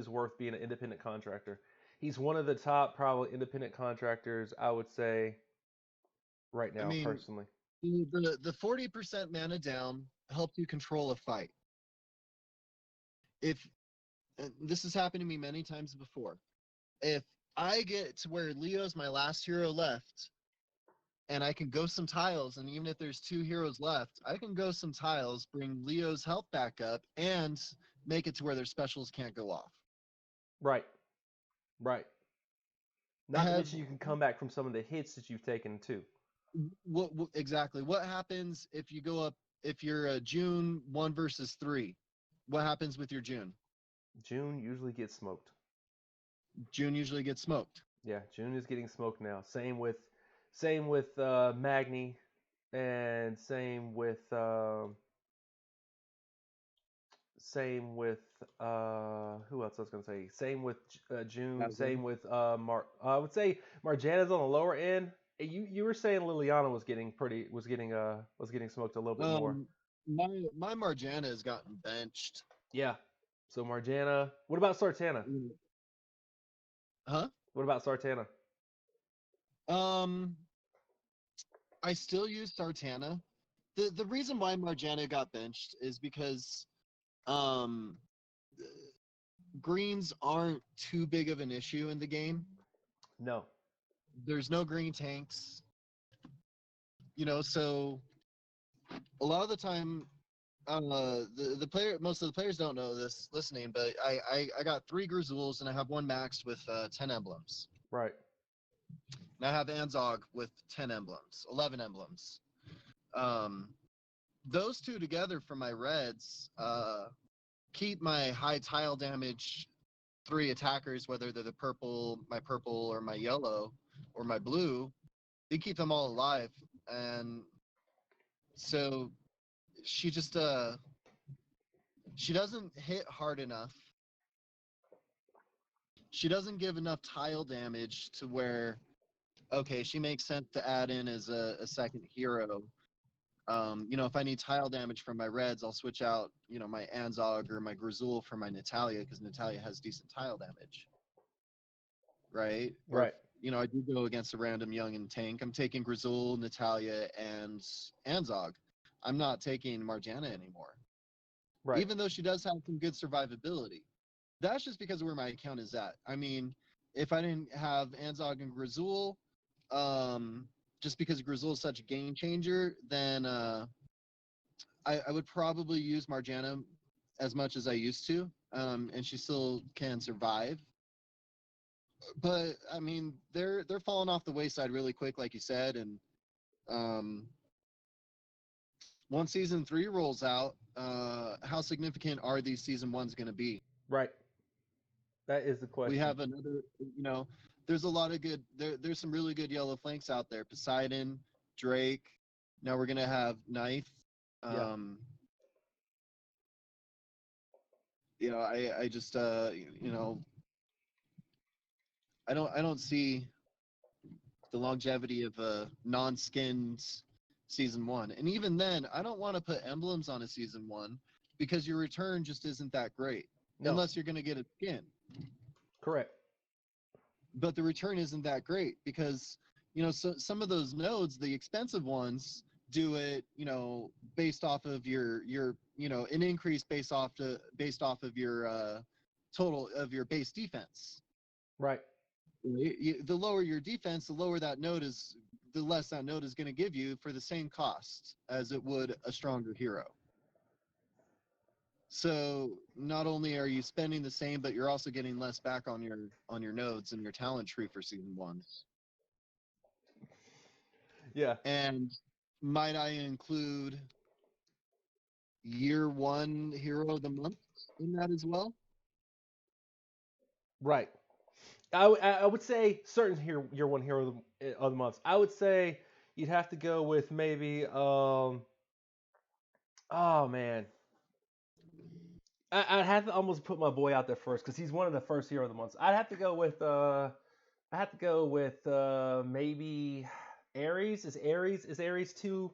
A: worth being an independent contractor. He's one of the top probably independent contractors I would say right
B: I
A: now
B: mean,
A: personally.
B: the 40% mana down helps you control a fight. If This has happened to me many times before, if I get to where Leo's my last hero left, and I can go some tiles, and even if there's 2 heroes left, I can go some tiles, bring Leo's health back up, and make it to where their specials can't go off.
A: Right, right. Not to
B: Have
A: mention you can come back from some of the hits that you've taken too.
B: what exactly? What happens if you go up? If you're a June 1 versus 3, what happens with your June?
A: June usually gets smoked.
B: June usually gets smoked.
A: Yeah, June is getting smoked now. Same with Magni, and Same with who else I was gonna say? Same with June.
B: Dazzle.
A: Same with I would say Marjana's on the lower end. You were saying Liliana was getting was getting smoked a little bit more.
B: Um, my Marjana has gotten benched.
A: Yeah. So Marjana. What about Sartana?
B: Mm. Huh?
A: What about Sartana?
B: Um, I still use Sartana. The reason why Marjana got benched is because um greens aren't too big of an issue in the game.
A: No.
B: There's no green tanks, so a lot of the time the player most of the players don't know this listening, but I got 3 Grizzles and I have one maxed with 10 emblems.
A: Right.
B: And I have Anzog with 10 emblems, 11 emblems. Um, those two together for my reds keep my high tile damage 3 attackers, whether they're my purple or my yellow or my blue, they keep them all alive. And so she just she doesn't hit hard enough. She doesn't give enough tile damage to where okay, she makes sense to add in as a second hero. If I need tile damage from my reds, I'll switch out, my Anzog or my Grizzul for my Natalia because Natalia has decent tile damage, right? Or if
A: Right.
B: I do go against a random young and tank, I'm taking Grizzul, Natalia, and Anzog. I'm not taking Marjana anymore,
A: Right.
B: even though she does have some good survivability. That's just because of where my account is at. I mean, if I didn't have Anzog and Grizzul, um, just because Grizzul is such a game changer, then I would probably use Marjana as much as I used to, and she still can survive. But I mean, they're falling off the wayside really quick, like you said, and um, once season 3 rolls out, how significant are these season ones going to be?
A: Right. That is the
B: We
A: question.
B: have another, there's a lot of good. There's some really good yellow flanks out there. Poseidon, Drake. Now we're gonna have Knife.
A: Yeah.
B: Um, I just I don't see the longevity of a non-skinned season one. And even then, I don't want to put emblems on a season one because your return just isn't that great
A: No.
B: unless you're going to get a skin.
A: Correct.
B: But the return isn't that great because so some of those nodes, the expensive ones, do it based off of your an increase based off of your total of your base defense.
A: Right.
B: The lower your defense, the lower that node is, the less that node is going to give you for the same cost as it would a stronger hero. So not only are you spending the same, but you're also getting less back on your nodes and your talent tree for season ones.
A: Yeah.
B: And might I include year one hero of the month in that as well?
A: Right. I would say certain here year one hero of the months. I would say you'd have to go with maybe oh man. I'd have to almost put my boy out there first because he's one of the first hero of the months. I'd have to go with I have to go with maybe Ares. Is Ares too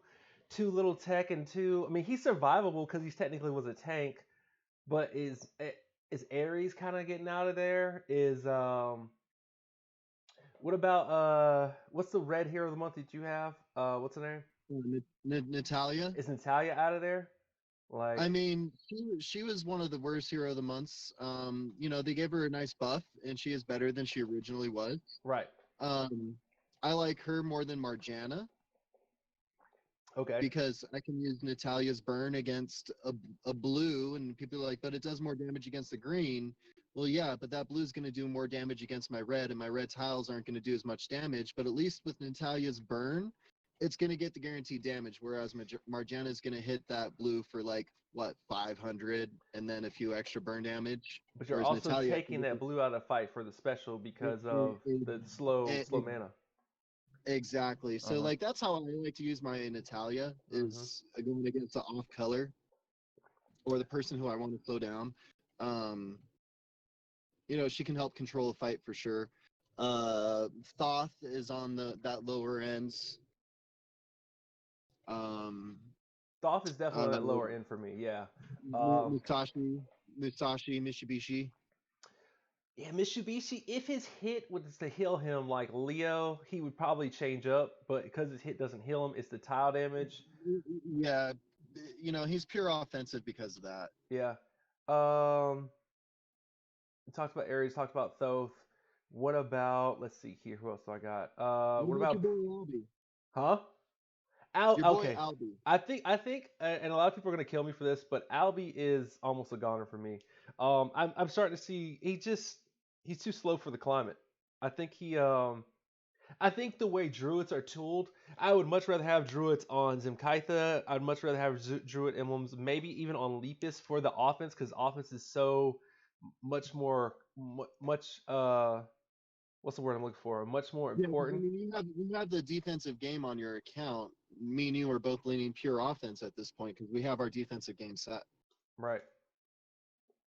A: little tech and too? I mean, he's survivable because he's technically was a tank, but is Ares kind of getting out of there? Is what about what's the red hero of the month that you have? What's the name?
B: Natalia.
A: Is Natalia out of there?
B: I
A: Like
B: mean, she was one of the worst hero of the months. They gave her a nice buff, and she is better than she originally was.
A: right.
B: Um, I like her more than Marjana
A: Okay.
B: because I can use Natalia's burn against a blue, and people are like, but it does more damage against the green. Well, yeah, but that blue is going to do more damage against my red, and my red tiles aren't going to do as much damage. But at least with Natalia's burn, it's going to get the guaranteed damage, whereas Marjana is going to hit that blue for like, what, 500, and then a few extra burn damage.
A: But you're
B: Whereas
A: also
B: Natalia,
A: taking that blue out of the fight for the special
B: it,
A: because
B: it,
A: of
B: it,
A: the slow
B: it,
A: mana.
B: exactly.
A: Uh
B: So
A: huh.
B: like that's how I like to use my Natalia
A: Mhm.
B: is going against the off color. or the person who I want to slow down. Um, she can help control a fight for sure. Thoth is on that lower ends. Um,
A: Thoth is definitely on
B: uh,
A: that lower end for me. Yeah.
B: Musashi, Mitsubishi.
A: Yeah, Mitsubishi, if his hit was to heal him like Leo, he would probably change up. But because his hit doesn't heal him, it's the tile damage.
B: Yeah, he's pure offensive because of that.
A: Yeah. Um, we talked about Ares, talked about Thoth. What about, let's see here, who else do I got?
B: What
A: What
B: about your
A: about,
B: boy Albie?
A: huh? Al,
B: Your boy
A: okay.
B: Albie.
A: I think, and a lot of people are gonna kill me for this, but Albie is almost a goner for me. I'm starting to see he's too slow for the climate. I think I think the way druids are tooled, I would much rather have druids on Zimkaitha. I'd much rather have druid emblems, maybe even on Lepus for the offense, because offense is so much more, much what's the word I'm looking for? Much more
B: Yeah, because I
A: important.
B: mean, you have the defensive game on your account. Me and you are both leaning pure offense at this point because we have our defensive game set.
A: Right,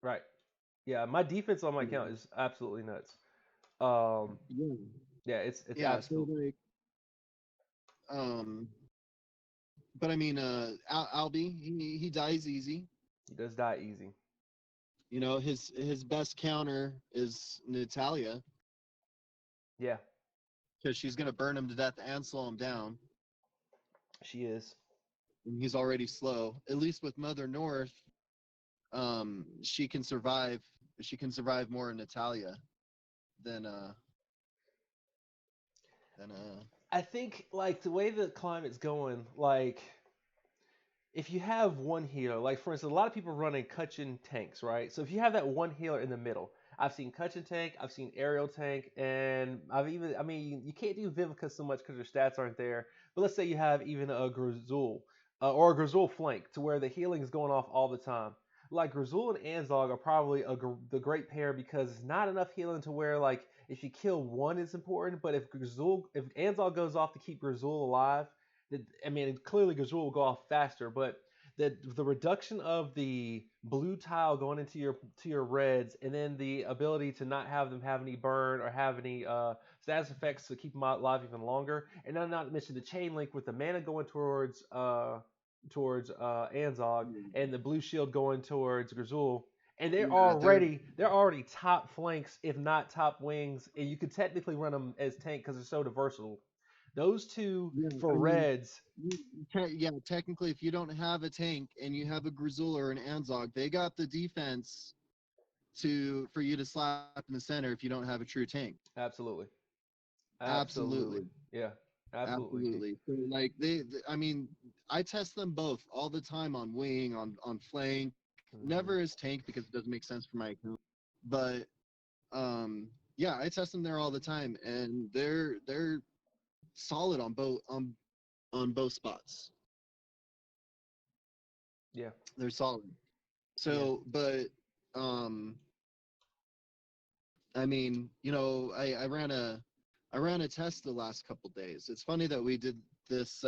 A: right. Yeah, my defense on my
B: Yeah.
A: account is absolutely nuts. Um,
B: Yeah.
A: yeah, it's
B: Yeah. So
A: absolute.
B: like, um, but I mean, Albie, he dies easy.
A: He does die easy.
B: His best counter is Natalia
A: Yeah,
B: because she's gonna burn him to death and slow him down,
A: she is.
B: and he's already slow. At least with Mother North, she can survive. She can survive more in Natalia than uh than.
A: I think like the way the climate's going, like if you have one healer, like for instance, a lot of people running Kutchin tanks, right? So if you have that one healer in the middle, I've seen Kutchin tank, I've seen aerial tank, and I mean, you can't do Vivica so much because your stats aren't there. But let's say you have even a Grazul or a Grazul flank to where the healing is going off all the time. Like Grazul and Anzog are probably the great pair because it's not enough healing to where like if you kill one is important, but if Anzog goes off to keep Grazul alive, I mean, clearly Gazul will go off faster, but the reduction of the blue tile going into your reds, and then the ability to not have them have any burn or have any status effects to keep them alive even longer, and then not to mention the chain link with the mana going towards Anzog and the blue shield going towards Grazul. And
B: Yeah, they're
A: they're already top flanks, if not top wings, and you could technically run them as tank because they're so versatile. Those two
B: yeah.
A: for
B: I mean,
A: reds,
B: yeah. Technically, if you don't have a tank and you have a Grizzle or an Anzog, they got the defense for you to slap in the center if you don't have a true tank.
A: absolutely, absolutely,
B: Absolutely,
A: yeah, absolutely.
B: absolutely. So like I mean, I test them both all the time on wing, on flank.
A: Hmm.
B: Never as tank because it doesn't make sense for my account. But yeah, I test them there all the time, and they're solid on both spots.
A: Yeah,
B: They're solid.
A: yeah,
B: So, but um, I mean, I ran a test the last couple days. It's funny that we did this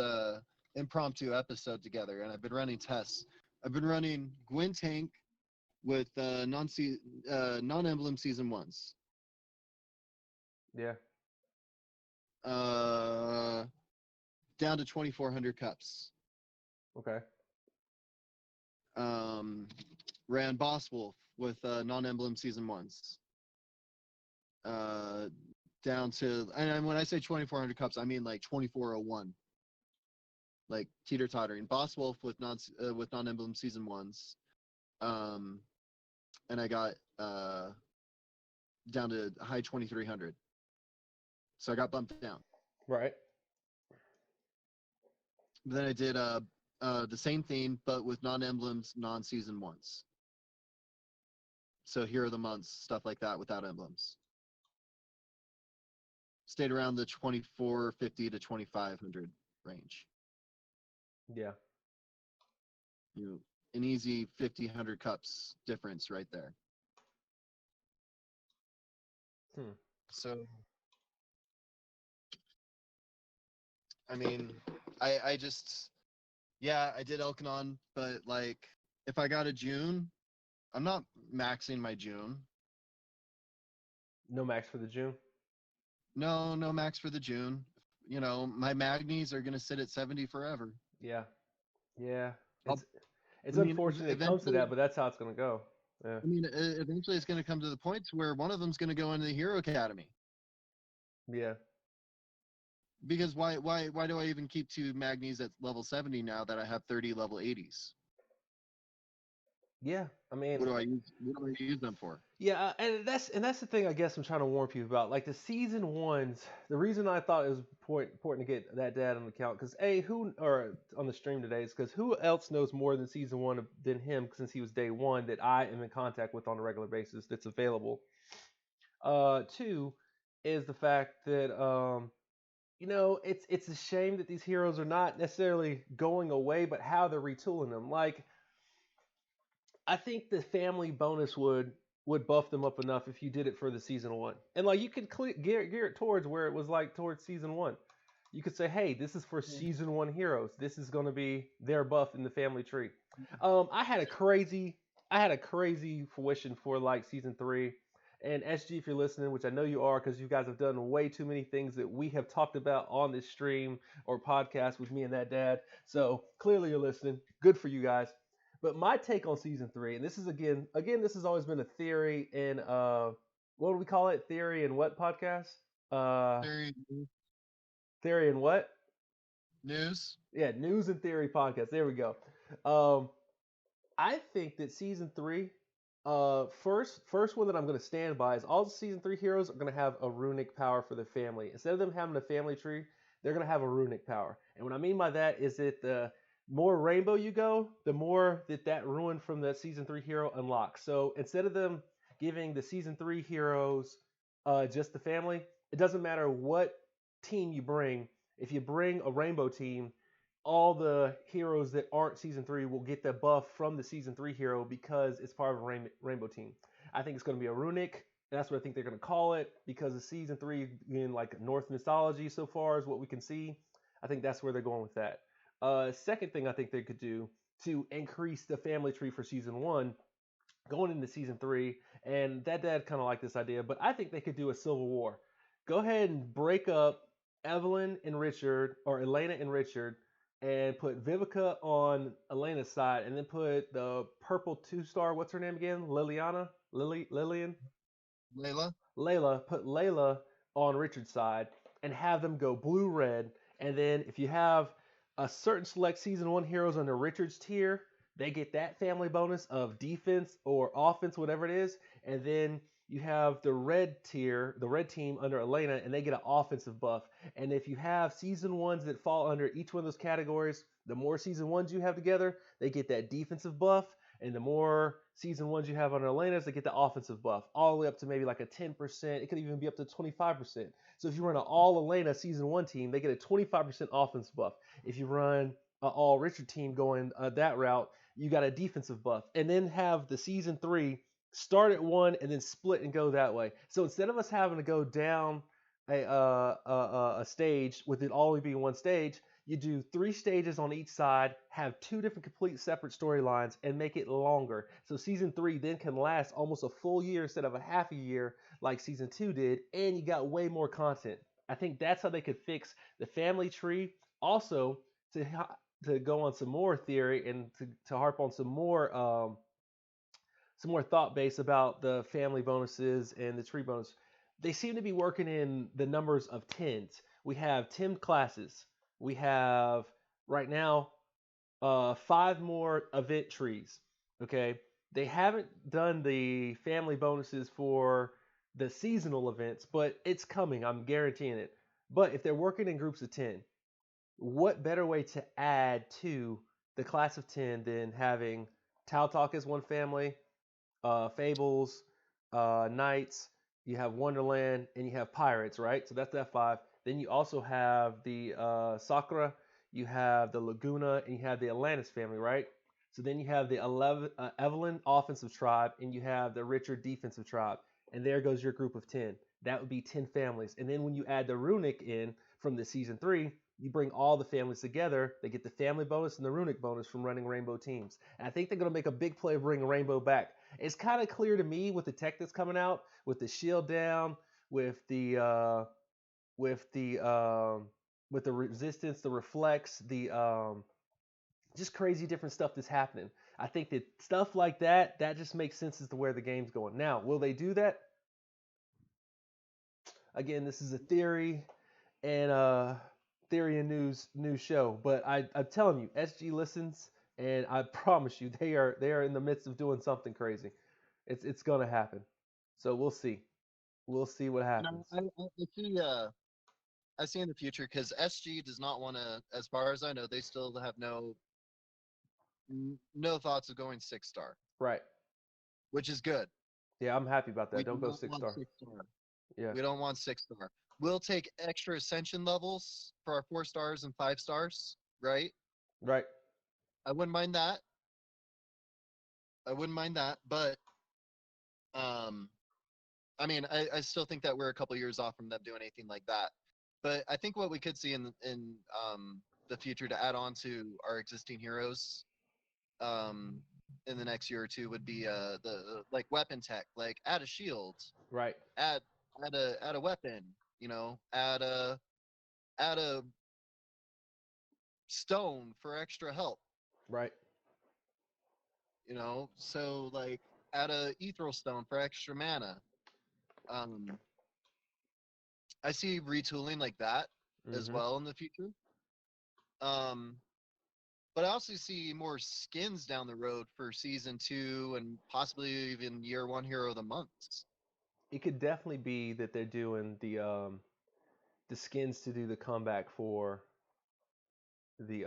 B: impromptu episode together, and I've been running tests. I've been running Gwyn Tank with non emblem season ones.
A: yeah.
B: Uh, Down to 2,400 cups.
A: Okay.
B: Um, Ran Boss Wolf with non emblem season ones. Uh, Down to, and when I say 2,400 cups, I mean like 2,401, like teeter tottering. Boss Wolf with non emblem season ones, um, and I got down to high 2,300, so I got bumped down.
A: Right.
B: Then I did the same thing but with non emblems, non season ones. So here are the months, stuff like that without emblems. Stayed around the 2,450 to 2,500 range.
A: Yeah.
B: You know, an easy 1,500 cups difference right there.
A: Hmm.
B: So, I mean, I just, yeah, I did Elkanon, but like, if I got a June, I'm not maxing my June.
A: No max for the June.
B: No, no max for the June. You know, my Magnies are gonna sit at 70 forever.
A: Yeah, yeah.
B: I'll,
A: It's
B: I mean,
A: unfortunate it comes to
B: eventually,
A: that, but that's how it's gonna go. Yeah,
B: eventually, it's gonna come to the points where one of them's gonna go into the Hero Academy.
A: yeah,
B: Because why do I even keep two Magnies at level 70 now that I have 30 level 80s?
A: yeah. I mean,
B: What do I use them for?
A: yeah, and that's the thing I guess I'm trying to warn people about. Like the season ones, the reason I thought it was important to get that data on the account because a who or on the stream today is because who else knows more than season one than him since he was day one that I am in contact with on a regular basis that's available. Two is the fact that it's a shame that these heroes are not necessarily going away, but how they're retooling them. Like I think the family bonus would buff them up enough if you did it for the season one, and like you could gear it towards where it was like towards season one. You could say, hey, this is for
B: Yeah.
A: season one heroes. This is going to be their buff in the family tree. I had a crazy fruition for like season three. And SG, if you're listening, which I know you are, because you guys have done way too many things that we have talked about on this stream or podcast with me and that dad. So clearly you're listening. Good for you guys. But my take on season three, and this is again, this has always been a theory in what do we call it? Theory and what podcast? Uh,
B: Theory
A: theory and what?
B: news.
A: Yeah, news and theory podcast. There we go. Um, I think that season three, first one that I'm going to stand by is all the season three heroes are going to have a runic power for their family. Instead of them having a family tree, they're going to have a runic power. And what I mean by that is that the more rainbow you go, the more that rune from the season three hero unlocks. So instead of them giving the season three heroes just the family, it doesn't matter what team you bring. If you bring a rainbow team, all the heroes that aren't season three will get the buff from the season three hero because it's part of a rainbow team. I think it's going to be a runic. That's what I think they're going to call it because the season three in like Norse mythology so far is what we can see. I think that's where they're going with that. Second thing I think they could do to increase the family tree for season one going into season three, and that dad kind of liked this idea, but I think they could do a civil war. Go ahead and break up Evelyn and Richard, or Elena and Richard, and put Vivica on Elena's side, and then put the purple two star. What's her name again? Lillian,
B: Layla.
A: Layla. Put Layla on Richard's side, and have them go blue red. And then if you have a certain select season one heroes under Richard's tier, they get that family bonus of defense or offense, whatever it is. And then you have the red tier, the red team under Elena, and they get an offensive buff. And if you have season ones that fall under each one of those categories, the more season ones you have together, they get that defensive buff. And the more season ones you have under Elena's, they get the offensive buff, all the way up to maybe like a 10%. It could even be up to 25%. So if you run an all Elena season one team, they get a 25% offense buff. If you run an all Richard team going that route, you got a defensive buff. And then have the season three start at one and then split and go that way. So instead of us having to go down a stage with it only being one stage, you do three stages on each side, have two different complete separate storylines, and make it longer. So season three then can last almost a full year instead of a half a year like season two did, and you got way more content. I think that's how they could fix the family tree. Also, to go on some more theory and to harp on some more thought base about the family bonuses and the tree bonus. They seem to be working in the numbers of tens. We have 10 classes. We have right now five more event trees. Okay, they haven't done the family bonuses for the seasonal events, but it's coming. I'm guaranteeing it. But if they're working in groups of 10, what better way to add to the class of 10 than having Tau Talk as one family, Fables, Knights, you have Wonderland, and you have Pirates, right? So that's that five. Then you also have the Sakura, you have the Laguna, and you have the Atlantis family, right? So then you have the Evelyn offensive tribe, and you have the Richard defensive tribe. And there goes your group of 10. That would be 10 families. And then when you add the Runic in from the season three, You bring all the families together, they get the family bonus and the runic bonus from running rainbow teams. And I think they're going to make a big play of bringing rainbow back. It's kind of clear to me with the tech that's coming out, with the shield down, with the with the with the resistance, the reflex, the just crazy different stuff that's happening. I think that stuff like that just makes sense as to where the game's going. Now, will they do that? Again, this is a theory and theory and news show, but I'm telling you, SG listens, and I promise you, they are in the midst of doing something crazy. It's gonna happen. So we'll see. We'll see what
B: You
A: happens.
B: know, I see in the future because SG does not want to. As far as I know, they still have no thoughts of going 6 star,
A: Right.
B: which is good.
A: Yeah, I'm happy about
B: We
A: that.
B: do
A: Don't go
B: not
A: six
B: want
A: star.
B: 6 star.
A: Yeah.
B: We don't want 6 star. We'll take extra ascension levels for our 4 stars and 5 stars, right?
A: Right.
B: I wouldn't mind that. I wouldn't mind that, but um, I mean, I still think that we're a couple years off from them doing anything like that. But I think what we could see in the future to add on to our existing heroes um, in the next year or two would be the like weapon tech, like add a shield,
A: Right.
B: add add a weapon, add a stone for extra help,
A: Right.
B: so like add a ethereal stone for extra mana. Um, I see retooling like that as
A: Mm-hmm.
B: well in the future. Um, but I also see more skins down the road for season 2 and possibly even year 1 hero of the months.
A: It could definitely be that they're doing the skins to do the comeback for the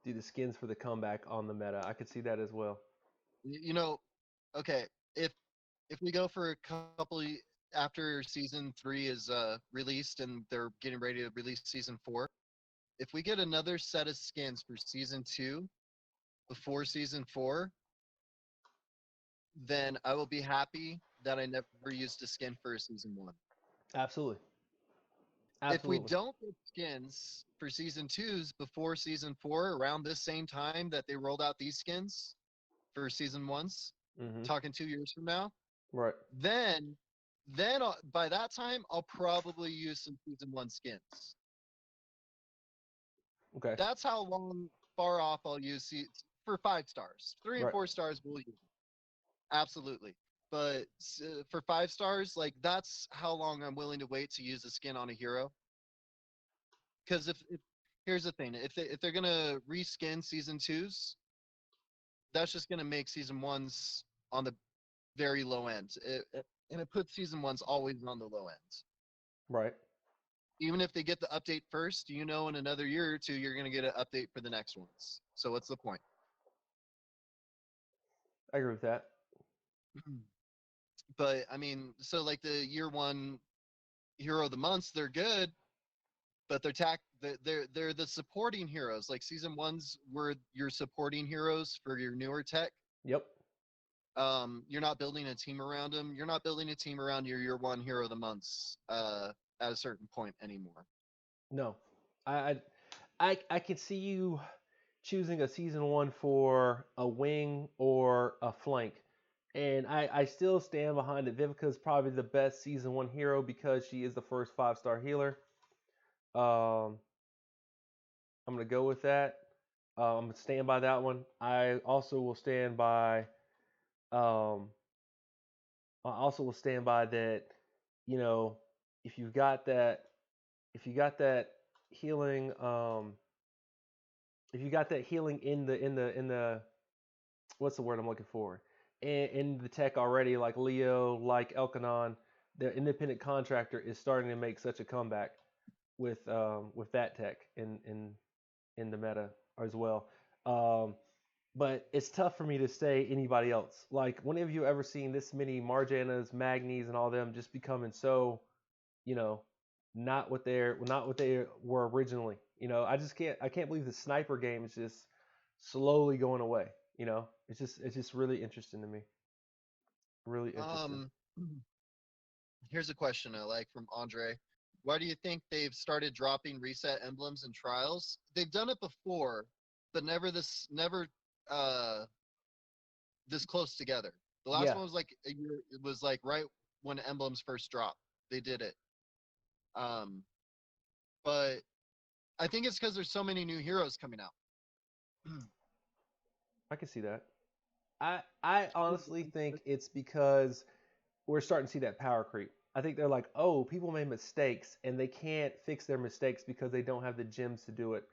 A: do the skins for the comeback on the meta. I could see that as well.
B: You know, okay, if we go for a after season 3 is released and they're getting ready to release season 4, if we get another set of skins for season 2 before season 4, then I will be happy that I never used a skin for season 1.
A: Absolutely.
B: If we
A: Absolutely.
B: don't get skins for season 2s before season 4, around this same time that they rolled out these skins for season 1s,
A: Mm-hmm.
B: talking 2 years from now,
A: Right.
B: then by that time I'll probably use some season 1 skins.
A: Okay.
B: That's how long far off I'll use for 5 stars. Three and
A: Right.
B: 4 stars will use absolutely, but for 5 stars, like that's how long I'm willing to wait to use a skin on a hero. Because if here's the thing, if they're gonna reskin season 2s, that's just gonna make season 1s on the very low end. And it puts season 1s always on the low end.
A: Right.
B: Even if they get the update first, in another year or two, you're going to get an update for the next ones. So what's the point?
A: I agree with that.
B: But I mean, so like the year 1 hero of the months, they're good, but they're the supporting heroes. Like season 1s were your supporting heroes for your newer tech.
A: Yep.
B: You're not building a team around them. You're not building a team around your year 1 hero of the months at a certain point anymore.
A: No. I I could see you choosing a season one for a wing or a flank. And I still stand behind it. Vivica is probably the best season one hero because she is the first 5 star healer. Um, I'm gonna go with that. I'm gonna stand by that one. I also will stand by. Um, I also will stand by that. You know, if you've got that, if you got that healing, if you got that healing in the what's the word I'm looking for? In the tech already, like Leo, like Elkanon, the independent contractor is starting to make such a comeback with that tech in the meta as well. Um, but it's tough for me to say anybody else. Like, when have you ever seen this many Marjanas, Magnis, and all them just becoming so, you know, not what they were originally. I can't believe the sniper game is just slowly going away. It's just really interesting to me. Really interesting.
B: Um, Here's a question I like from Andre. why do you think they've started dropping reset emblems and trials? They've done it before, but never uh this close together. The last
A: Yeah,
B: one was like a year. It was like right when emblems first dropped. They did it. Um, but I think it's because there's so many new heroes coming out.
A: I can see that. I honestly think it's because we're starting to see that power creep. I think they're like, oh, people made mistakes and they can't fix their mistakes because they don't have the gems to do it.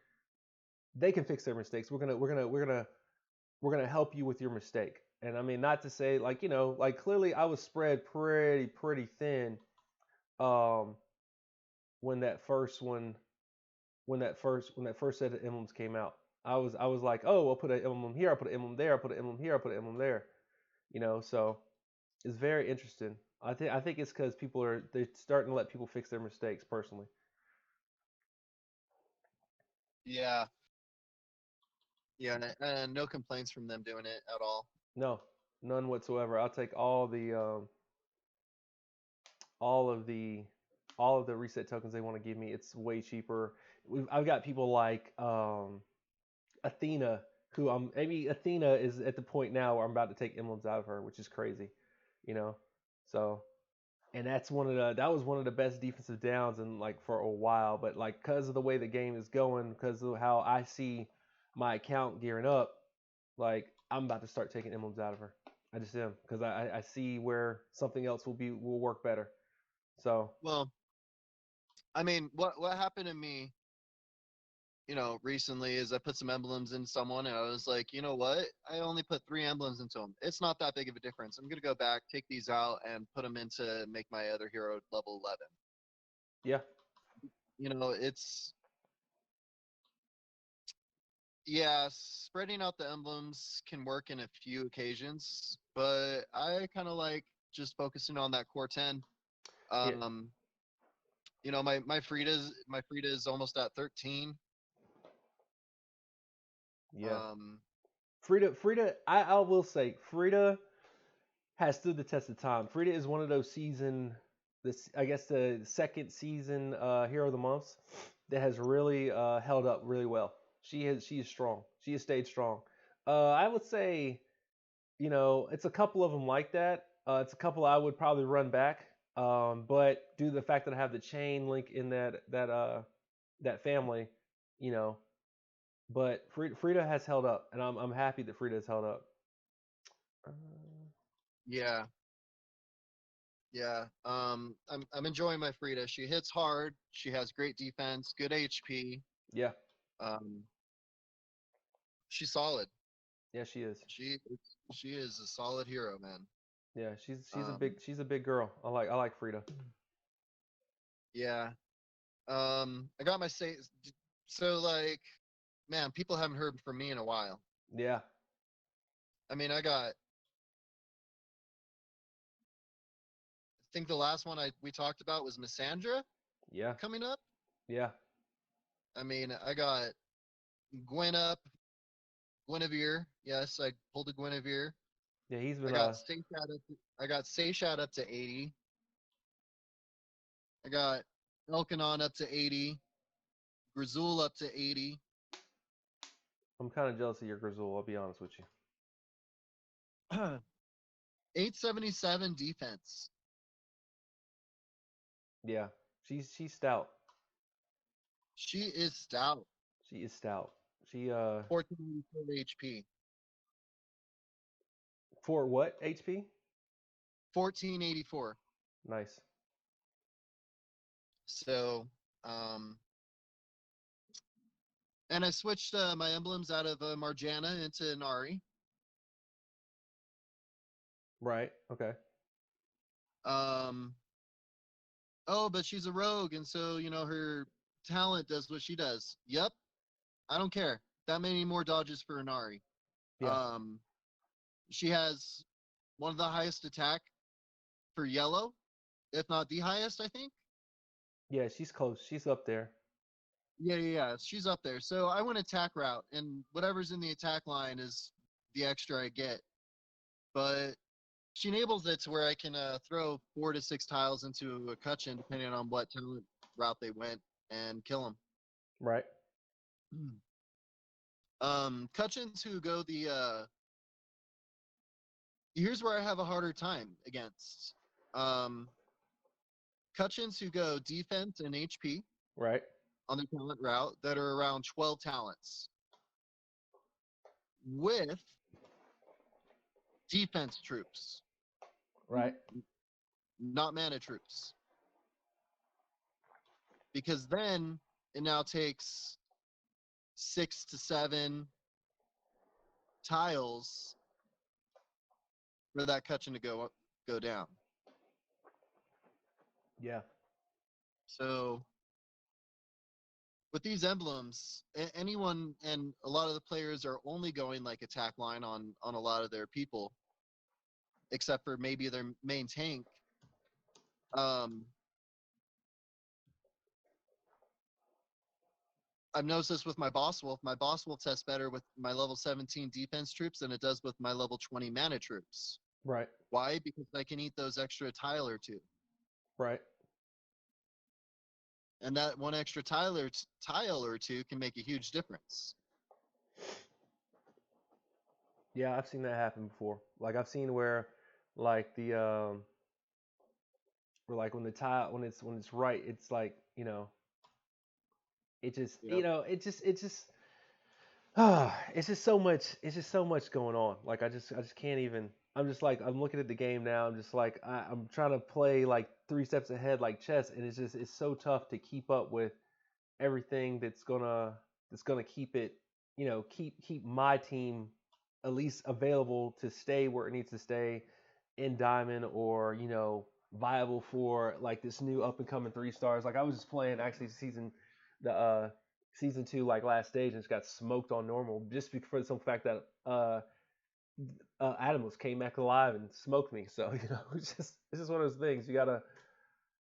A: They can fix their mistakes. We're gonna help you with your mistake. And I mean, not to say like like clearly I was spread pretty thin um when that first one when that first set of emblems came out. I was like, oh, I'll put an emblem here, I'll put an emblem there, I'll put an emblem here, I'll put an emblem there. So it's very interesting. I think it's because they're starting to let people fix their mistakes personally.
B: Yeah, yeah, and no complaints from them doing it at all.
A: No, none whatsoever. I'll take all of the all of the reset tokens they want to give me. It's way cheaper. I've got people like Athena, who maybe Athena is at the point now where I'm about to take emblems out of her, which is crazy, you know. So and that was one of the best defensive downs in like for a while. But like because of the way the game is going, because of how I see my account gearing up, like I'm about to start taking emblems out of her. I just am because I see where something else will work better. So
B: Well, I mean, what happened to me, recently is I put some emblems in someone, and I was like, you know what? I only put 3 emblems into them. It's not that big of a difference. I'm gonna go back, take these out, and put them in to make my other hero level 11.
A: yeah,
B: It's yeah, spreading out the emblems can work in a few occasions, but I kind of like just focusing on that core 10.
A: yeah,
B: Um, my Frida's almost at 13.
A: yeah.
B: Um,
A: Frida, I will say Frida has stood the test of time. Frida is one of those this I guess the second season hero of the months that has really held up really well. She is strong. She has stayed strong. I would say it's a couple of them like that. It's a couple I would probably run back. But due to the fact that I have the chain link in that family, you know, but Frida has held up, and I'm happy that Frida has held up. Uh,
B: yeah, yeah. I'm enjoying my Frida. She hits hard. She has great defense, good HP.
A: yeah,
B: Um, she's solid.
A: yeah, she is.
B: She she is a solid hero, man.
A: Yeah, she's a
B: Um,
A: big girl. I like Frida.
B: yeah. I got my say. So like, man, people haven't heard from me in a while.
A: Yeah,
B: I mean, I think the last one we talked about was Missandra
A: yeah,
B: coming up.
A: yeah,
B: I mean, I got Gwen up, Guinevere. Yes, I pulled a Guinevere.
A: yeah. He's
B: I
A: been
B: got I got Seychat up to 80. I got Elkanon up to 80. Grazul up to 80.
A: I'm kind of jealous of your Grizzle. I'll be honest with you.
B: 877 defense.
A: Yeah, she's stout.
B: She is stout.
A: She is stout. She
B: 1484 HP.
A: for what HP?
B: 1484.
A: Nice.
B: So, um, and I switched my emblems out of Marjana into Nari.
A: Right. Okay.
B: Um, oh, but she's a rogue, and so her talent does what she does. Yep, I don't care. That many more dodges for Inari.
A: Yeah.
B: Um, she has one of the highest attack for yellow, if not the highest, I think.
A: Yeah, she's close. She's up there.
B: Yeah, yeah, yeah. She's up there. So I went attack route, and whatever's in the attack line is the extra I get. But she enables it to where I can throw 4 to 6 tiles into a Cutchin, depending on route they went and kill
A: Right.
B: them. Cutchins who go the here's where I have a harder time against. Um, Cutchins who go defense and HP
A: Right.
B: on their talent route that are around 12 talents with defense troops,
A: Right.
B: not mana troops. Because then it now takes 6 to 7 tiles for that Cutchin to go down.
A: Yeah.
B: So with these emblems, anyone and a lot of the players are only going like attack line on a lot of their people, except for maybe their main tank. Um, I've noticed this with my boss wolf. My boss wolf tests better with my level 17 defense troops than it does with my level 20 mana troops.
A: Right.
B: Why? Because I can eat those extra tile or two.
A: Right.
B: And that one extra tile or two can make a huge difference.
A: Yeah, I've seen that happen before. Like I've seen where, like where like when the tile when it's right, it's like it just
B: Yep.
A: it just it's just so much going on. Like I just can't even. I'm just like I'm looking at the game now. I'm just like I'm trying to play like 3 steps ahead like chess, and it's so tough to keep up with everything that's gonna keep it keep my team at least available to stay where it needs to stay in diamond or viable for like this new up and coming 3 stars. Like I was just playing actually the season 2 like last stage and just got smoked on normal just because of some fact that Adamus came back alive and smoked me. So it's just one of those things you gotta.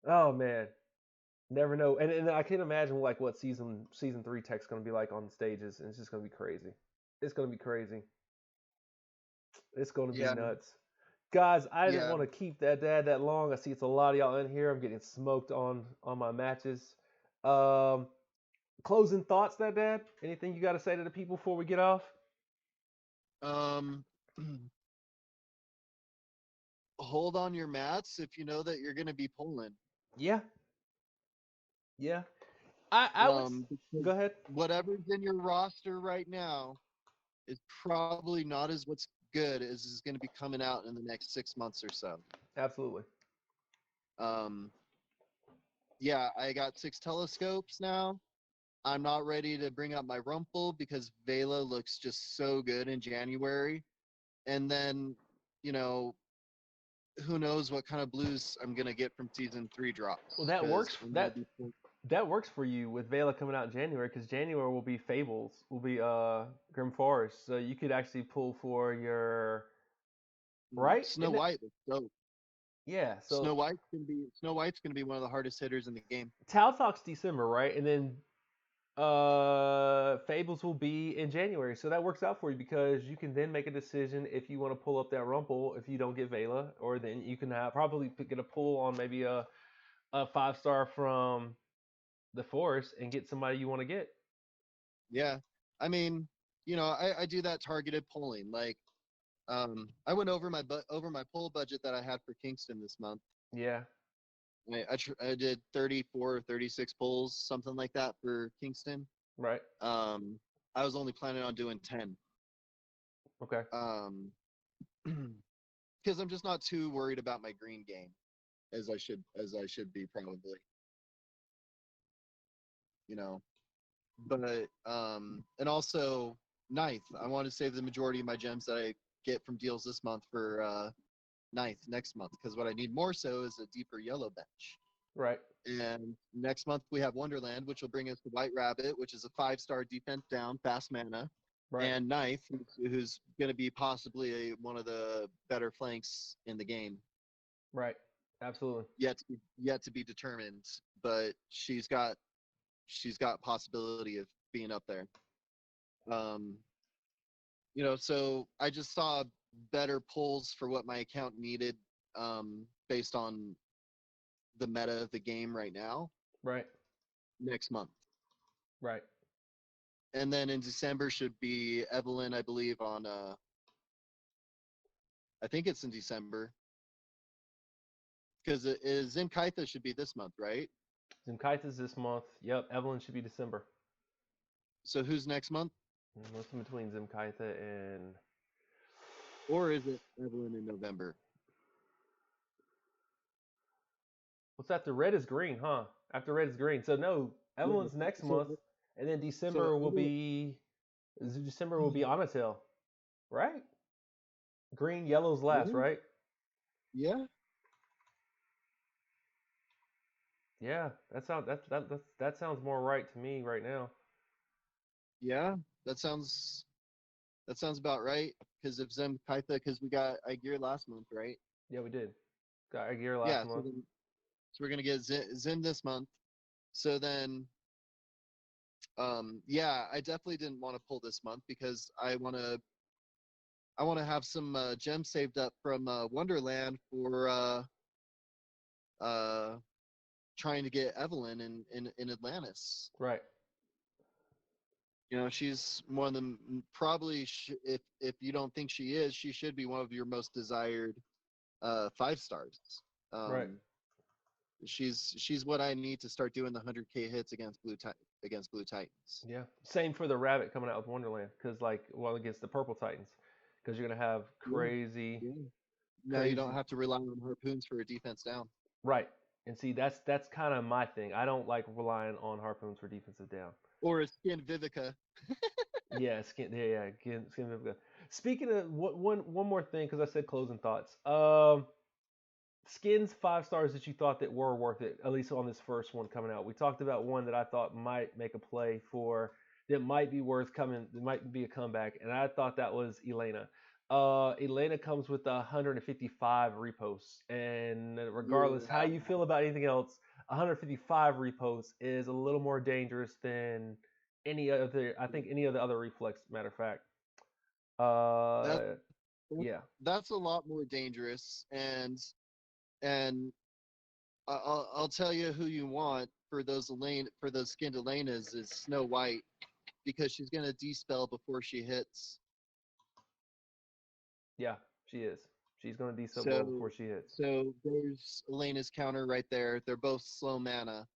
A: Oh man, never know. And I can imagine like what season 3 tech's gonna be like on stages, and it's just gonna be crazy. It's gonna be crazy. It's gonna be
B: Yeah.
A: nuts. Guys, I didn't
B: Yeah.
A: want to keep that dad that long. I see it's a lot of y'all in here. I'm getting smoked on my matches. Um, Closing thoughts, that dad. Anything you got to say to the people before we get off?
B: Um, hold on your mats if you know that you're going to be pulling.
A: Yeah, yeah. I would
B: Because
A: go ahead.
B: whatever's in your roster right now is probably not as what's good as is going to be coming out in the next 6 months or so.
A: Absolutely.
B: Um, yeah, I got 6 telescopes now. I'm not ready to bring up my Rumple because Vela looks just so good in January. And then, you know, who knows what kind of blues I'm gonna get from season 3
A: Well,
B: drops because I'm gonna be
A: that works for you with Vela coming out in January because January will be Fables, will be Grim Forest, so you could actually pull for your right,
B: Snow
A: isn't it?
B: White. So
A: Yeah. So
B: Snow White's gonna be one of the hardest hitters in the game.
A: Tal Talk's December, right? And then Fables will be in January, so that works out for you because you can then make a decision if you want to pull up that Rumple if you don't get Vela, or then you can probably get a pull on maybe a 5 star from the Forest and get somebody you want to get.
B: Yeah, I mean, I do that targeted polling. Like, I went over my poll budget that I had for Kingston this month.
A: Yeah.
B: I did 34 or 36 polls, something like that for Kingston.
A: Right.
B: I was only planning on doing 10.
A: Okay.
B: Because I'm just not too worried about my green game as I should be probably, you know. But and also ninth, I want to save the majority of my gems that I get from deals this month for ninth next month because what I need more so is a deeper yellow bench.
A: Right.
B: And next month we have Wonderland, which will bring us to White Rabbit, which is a 5-star defense down, fast mana,
A: Right.
B: and Ninth, who's going to be possibly one of the better flanks in the game.
A: Right. Absolutely.
B: Yet to be determined, but she's got possibility of being up there. Um, so I just saw better pulls for what my account needed based on the meta of the game right now.
A: Right.
B: next month.
A: Right.
B: And then in December should be Evelyn, I believe, on I think it's in December because it is Kaitha should be this month, right?
A: Zimkaita's this month. Yep. Evelyn should be December.
B: So who's next month?
A: What's in between Zimkaita and
B: Or is it Evelyn in November?
A: what's after red is green, huh? After red is green. So no,
B: Yeah.
A: Evelyn's next
B: So
A: month, and then
B: so
A: December will
B: Evelyn,
A: be Anatel, right? Green, yellow's last,
B: yeah,
A: right?
B: yeah,
A: Yeah, that sounds more right to me right now.
B: yeah. That sounds that sounds about right. Because if Zem Kaitha, because we got Igir last month, right?
A: Yeah, we did. Got a gear last
B: Yeah. So
A: month.
B: then so we're gonna get Zim this month. So then yeah, I definitely didn't want to pull this month because I want to have some gems saved up from Wonderland for uh trying to get Evelyn in Atlantis.
A: Right.
B: You know, she's one of them. Probably, if you don't think she is, she should be one of your most desired 5 stars.
A: Right.
B: Um, she's what I need to start doing the 100K hits against Blue Titans.
A: Yeah. Same for the rabbit coming out with Wonderland, because like well against the Purple Titans, because you're gonna have
B: Yeah,
A: crazy,
B: yeah. Now you don't
A: crazy.
B: have to rely on harpoons for a defense down,
A: Right. And see, that's kind of my thing. I don't like relying on harpoons for defensive down.
B: or a skin Vivica.
A: Yeah, skin. Yeah, yeah. Skin. Speaking of one more thing, because I said closing thoughts. Skins 5 stars that you thought that were worth it, at least on this first one coming out. We talked about one that I thought might make a play for that might be worth coming, that might be a comeback, and I thought that was Elena. Elena comes with 155 reposts, and regardless how
B: Yeah,
A: you feel about anything else, 155 reposts is a little more dangerous than any other. I think any of the other reflex. Matter of fact,
B: that,
A: uh,
B: that
A: yeah,
B: that's a lot more dangerous, and I'll tell you who you want for those skinned Elenas is Snow White because she's gonna dispel before she hits.
A: yeah, she is. She's gonna D sub well
B: So
A: before she hits.
B: so there's Elena's counter right there. They're both slow mana.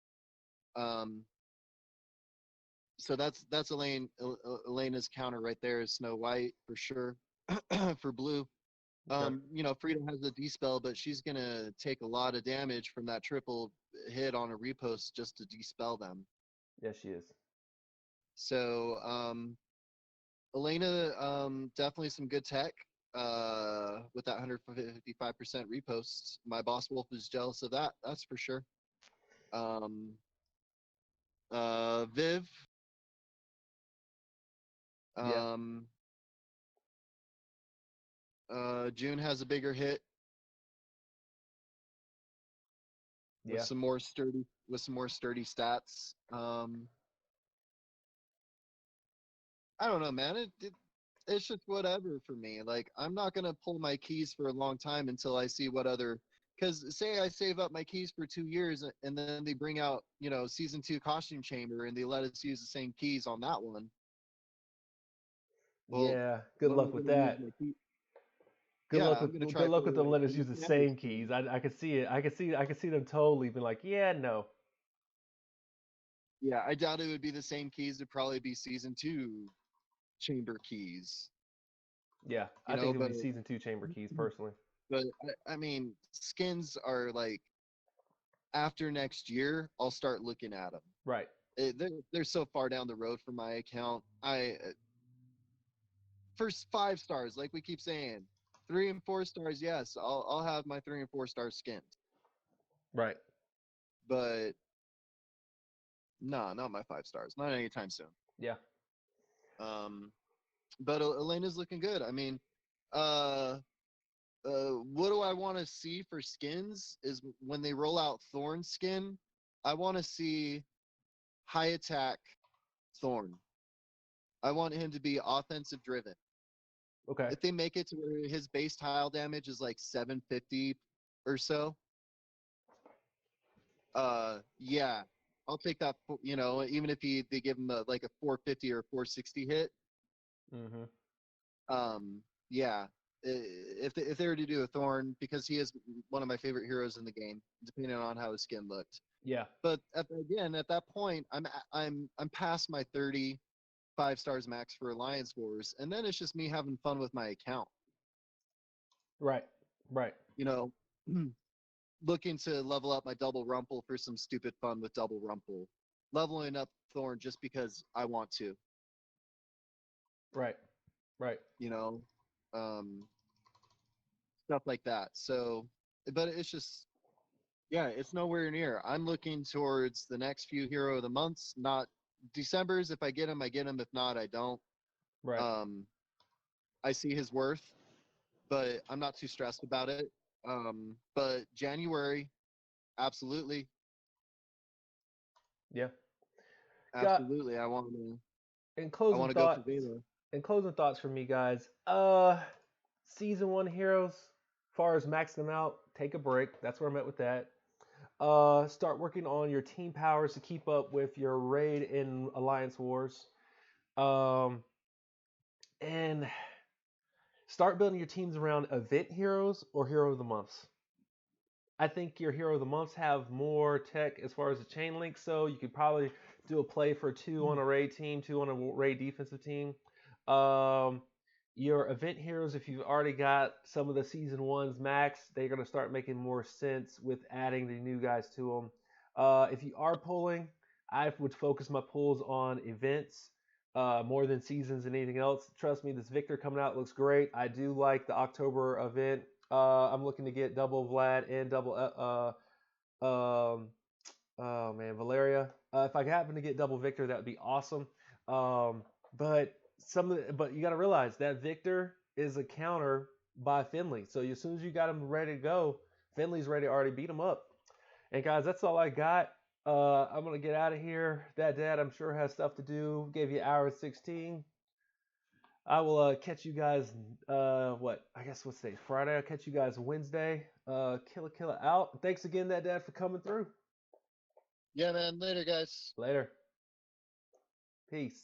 B: Um, so that's Elena's counter right there is Snow White for sure. For blue,
A: Okay.
B: you know, Frida has the dispel, but she's gonna take a lot of damage from that triple hit on a repost just to dispel them.
A: Yes, she is.
B: So Elena, definitely some good tech with that 155% reposts. My boss Wolf is jealous of that. That's for sure. Um, Viv,
A: Yeah.
B: um, June has a bigger hit with
A: Yeah.
B: some more sturdy stats. I don't know, man. It's just whatever for me. Like I'm not gonna pull my keys for a long time until I see what other. Because say I save up my keys for 2 years and then they bring out season 2 costume chamber and they let us use the same keys on that one. Well,
A: Yeah. Good
B: what am I
A: luck with
B: gonna use
A: that.
B: my key?
A: Good
B: Yeah,
A: luck
B: I'm
A: with
B: gonna
A: good
B: try
A: luck
B: for
A: with them letting us
B: any
A: use the
B: standard
A: same
B: skin.
A: keys. I could see it. I could see them totally being like, yeah, no.
B: Yeah, I doubt it would be the same keys. It'd probably be season 2 chamber keys.
A: Yeah.
B: You
A: I think
B: know,
A: it would
B: but
A: be season two chamber keys personally.
B: but I mean, skins are like after next year, I'll start looking at them.
A: Right.
B: They're so far down the road from my account. I first 5 stars, like we keep saying, 3 and 4 stars. Yes, I'll have my 3 and 4 star skins,
A: Right.
B: but nah, not my 5 stars, not anytime soon.
A: Yeah.
B: Um, but Elena's looking good. I mean, uh, what do I want to see for skins is when they roll out Thorn skin, I want to see high attack Thorn. I want him to be offensive driven.
A: Okay.
B: If they make it to where his base tile damage is like 750 or so, yeah, I'll take that. You know, even if they give him like a 450 or 460 hit.
A: Mm-hmm.
B: Yeah. If they were to do a Thorn, because he is one of my favorite heroes in the game, depending on how his skin looked.
A: Yeah.
B: But again, at that point, I'm past my 35 stars max for Alliance Wars, and then it's just me having fun with my account.
A: Right. Right.
B: You know, looking to level up my double rumple for some stupid fun with double rumple, leveling up Thorn just because I want to.
A: Right. Right.
B: You know, um, stuff like that. So, but it's just yeah, it's nowhere near. I'm looking towards the next few hero of the months, not December's. If I get him, I get him. If not, I don't.
A: Right.
B: Um, I see his worth, but I'm not too stressed about it. But January, absolutely,
A: Yeah. Got
B: absolutely.
A: in
B: I
A: closing
B: want to go for
A: thoughts.
B: Vela.
A: In closing thoughts for me, guys. Season one heroes. Far as maxing them out, take a break. That's where I'm at with that. Start working on your team powers to keep up with your raid in Alliance Wars. Um, and start building your teams around event heroes or hero of the months. I think your hero of the months have more tech as far as the chain link, so you could probably do a play for two on a raid team, two on a raid defensive team. Um, your event heroes, if you've already got some of the season ones max, they're going to start making more sense with adding the new guys to them. If you are pulling, I would focus my pulls on events more than seasons and anything else. Trust me, this Victor coming out looks great. I do like the October event. I'm looking to get double Vlad and double oh man Valeria. If I happen to get double Victor, that would be awesome. Um, but you got to realize that Victor is a counter by Finley. So as soon as you got him ready to go, Finley's ready to already beat him up. And guys, that's all I got. I'm gonna get out of here. That dad, I'm sure, has stuff to do. Gave you hour 16. I will catch you guys. What? I guess what's today? Friday. I'll catch you guys Wednesday. Killer out. Thanks again, that dad, for coming through.
B: Yeah, man. Later, guys.
A: Later. Peace.